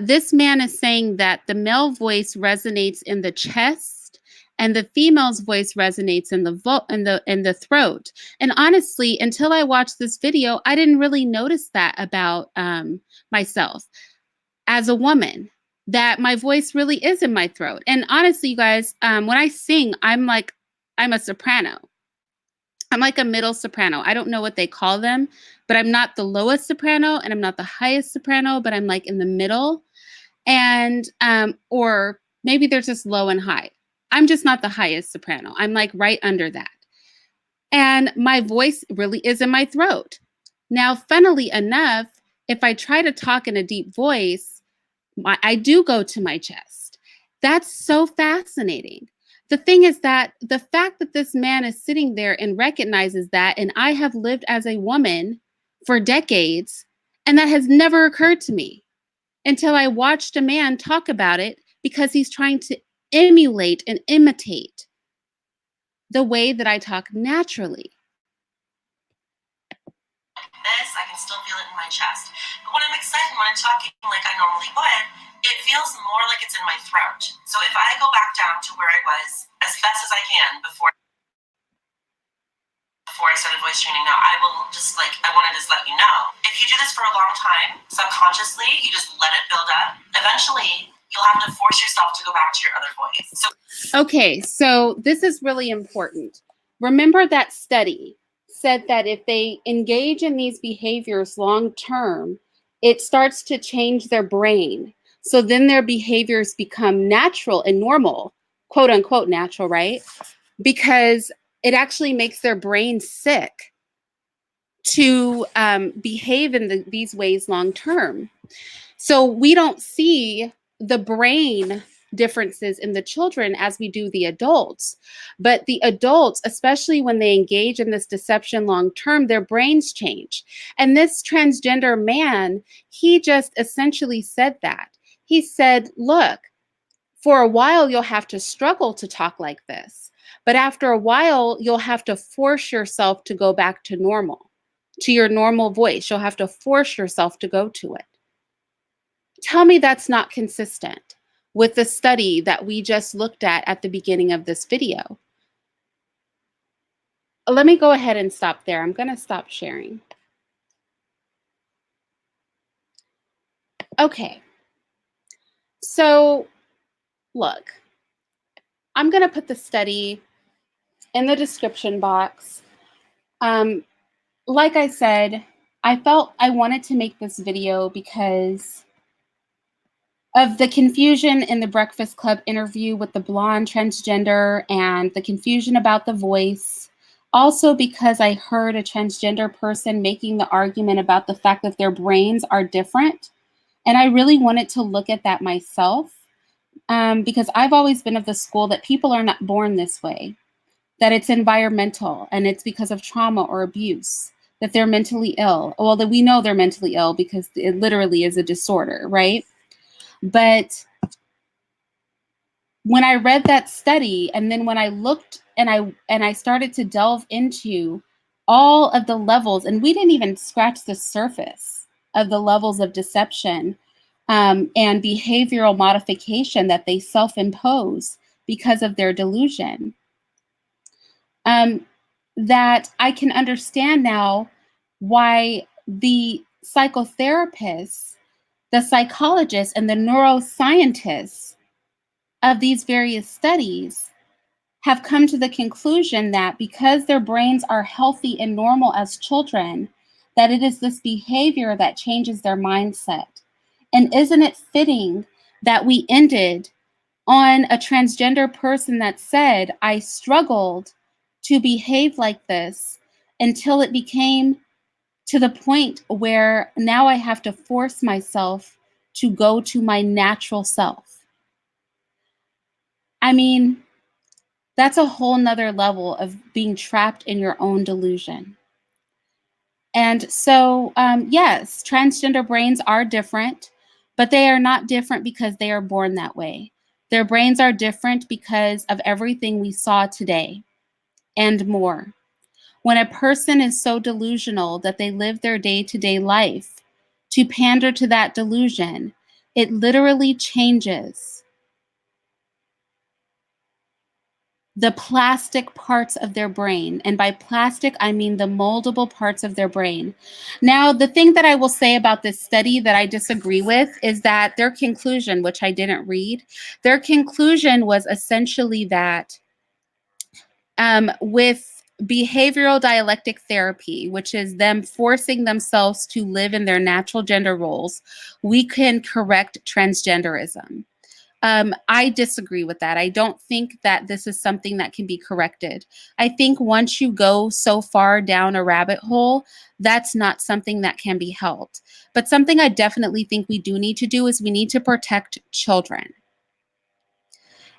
This man is saying that the male voice resonates in the chest, and the female's voice resonates in the throat. And honestly, until I watched this video, I didn't really notice that about myself as a woman, that my voice really is in my throat. And honestly, you guys, when I sing, I'm a soprano. I'm like a middle soprano. I don't know what they call them, but I'm not the lowest soprano and I'm not the highest soprano, but I'm like in the middle. And, or maybe they're just low and high. I'm just not the highest soprano. I'm like right under that. And my voice really is in my throat. Now, funnily enough, if I try to talk in a deep voice, I do go to my chest. That's so fascinating. The thing is that the fact that this man is sitting there and recognizes that, and I have lived as a woman for decades, and that has never occurred to me until I watched a man talk about it, because he's trying to emulate and imitate the way that I talk naturally. this, I can still feel it in my chest. But when I'm excited, when I'm talking like I normally would, it feels more like it's in my throat. So if I go back down to where I was as best as I can before I started voice training now, I want to just let you know. If you do this for a long time, subconsciously, you just let it build up. Eventually, you'll have to force yourself to go back to your other voice. Okay, so this is really important. Remember that study said that if they engage in these behaviors long term, it starts to change their brain. So then their behaviors become natural and normal, quote unquote natural, right? Because it actually makes their brain sick to behave in these ways long term. So we don't see the brain differences in the children as we do the adults. But the adults, especially when they engage in this deception long term, their brains change. And this transgender man, he just essentially said that. He said, look, for a while, you'll have to struggle to talk like this. But after a while, you'll have to force yourself to go back to normal, to your normal voice. You'll have to force yourself to go to it. Tell me that's not consistent with the study that we just looked at the beginning of this video. Let me go ahead and stop there. I'm going to stop sharing. Okay. So, look, I'm going to put the study in the description box. Like I said, I felt I wanted to make this video because of the confusion in the Breakfast Club interview with the blonde transgender and the confusion about the voice. Also because I heard a transgender person making the argument about the fact that their brains are different. And I really wanted to look at that myself because I've always been of the school that people are not born this way, that it's environmental and it's because of trauma or abuse, that they're mentally ill. Well, that we know they're mentally ill because it literally is a disorder, right? But when I read that study, and then when I looked and I started to delve into all of the levels, and we didn't even scratch the surface of the levels of deception and behavioral modification that they self-impose because of their delusion, that I can understand now why the psychotherapists, the psychologists, and the neuroscientists of these various studies have come to the conclusion that because their brains are healthy and normal as children, that it is this behavior that changes their mindset. And isn't it fitting that we ended on a transgender person that said, I struggled to behave like this until it became to the point where now I have to force myself to go to my natural self. I mean, that's a whole nother level of being trapped in your own delusion. And so, yes, transgender brains are different, but they are not different because they are born that way. Their brains are different because of everything we saw today and more. When a person is so delusional that they live their day-to-day life to pander to that delusion, it literally changes the plastic parts of their brain. And by plastic, I mean the moldable parts of their brain. Now, the thing that I will say about this study that I disagree with is that their conclusion, which I didn't read, their conclusion was essentially that with behavioral dialectic therapy, which is them forcing themselves to live in their natural gender roles, we can correct transgenderism. I disagree with that. I don't think that this is something that can be corrected. I think once you go so far down a rabbit hole, that's not something that can be helped. But something I definitely think we do need to do is we need to protect children,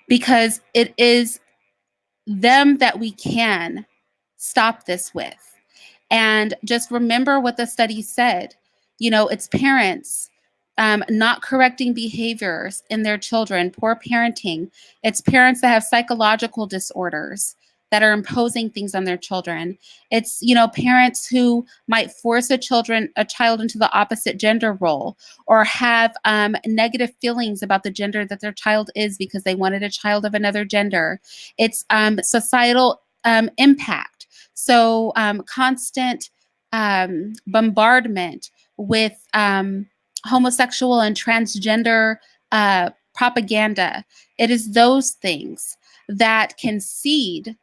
because it is them that we can stop this with. And just remember what the study said. You know, it's parents not correcting behaviors in their children, poor parenting. It's parents that have psychological disorders that are imposing things on their children. It's, you know, parents who might force a child into the opposite gender role, or have negative feelings about the gender that their child is because they wanted a child of another gender. It's societal impact. So constant bombardment with homosexual and transgender propaganda. It is those things that can seed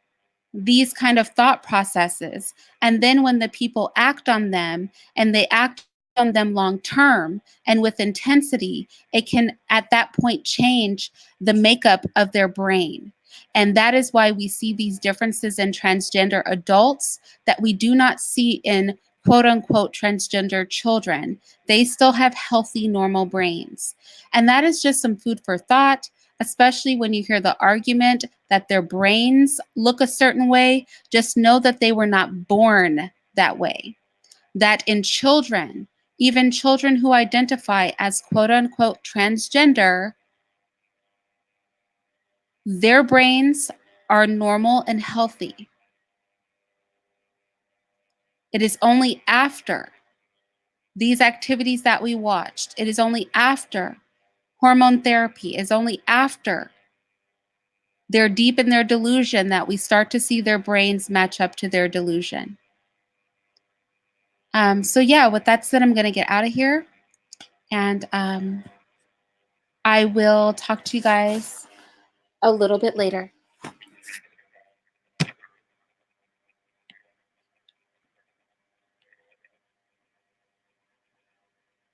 these kind of thought processes. And then when the people act on them, and they act on them long term and with intensity, it can at that point change the makeup of their brain. And that is why we see these differences in transgender adults that we do not see in quote unquote transgender children. They still have healthy, normal brains. And that is just some food for thought, especially when you hear the argument that their brains look a certain way. Just know that they were not born that way. That in children, even children who identify as quote unquote transgender, their brains are normal and healthy. It is only after these activities that we watched, it is only after hormone therapy, is only after they're deep in their delusion that we start to see their brains match up to their delusion. So yeah, with that said, I'm going to get out of here, and I will talk to you guys a little bit later.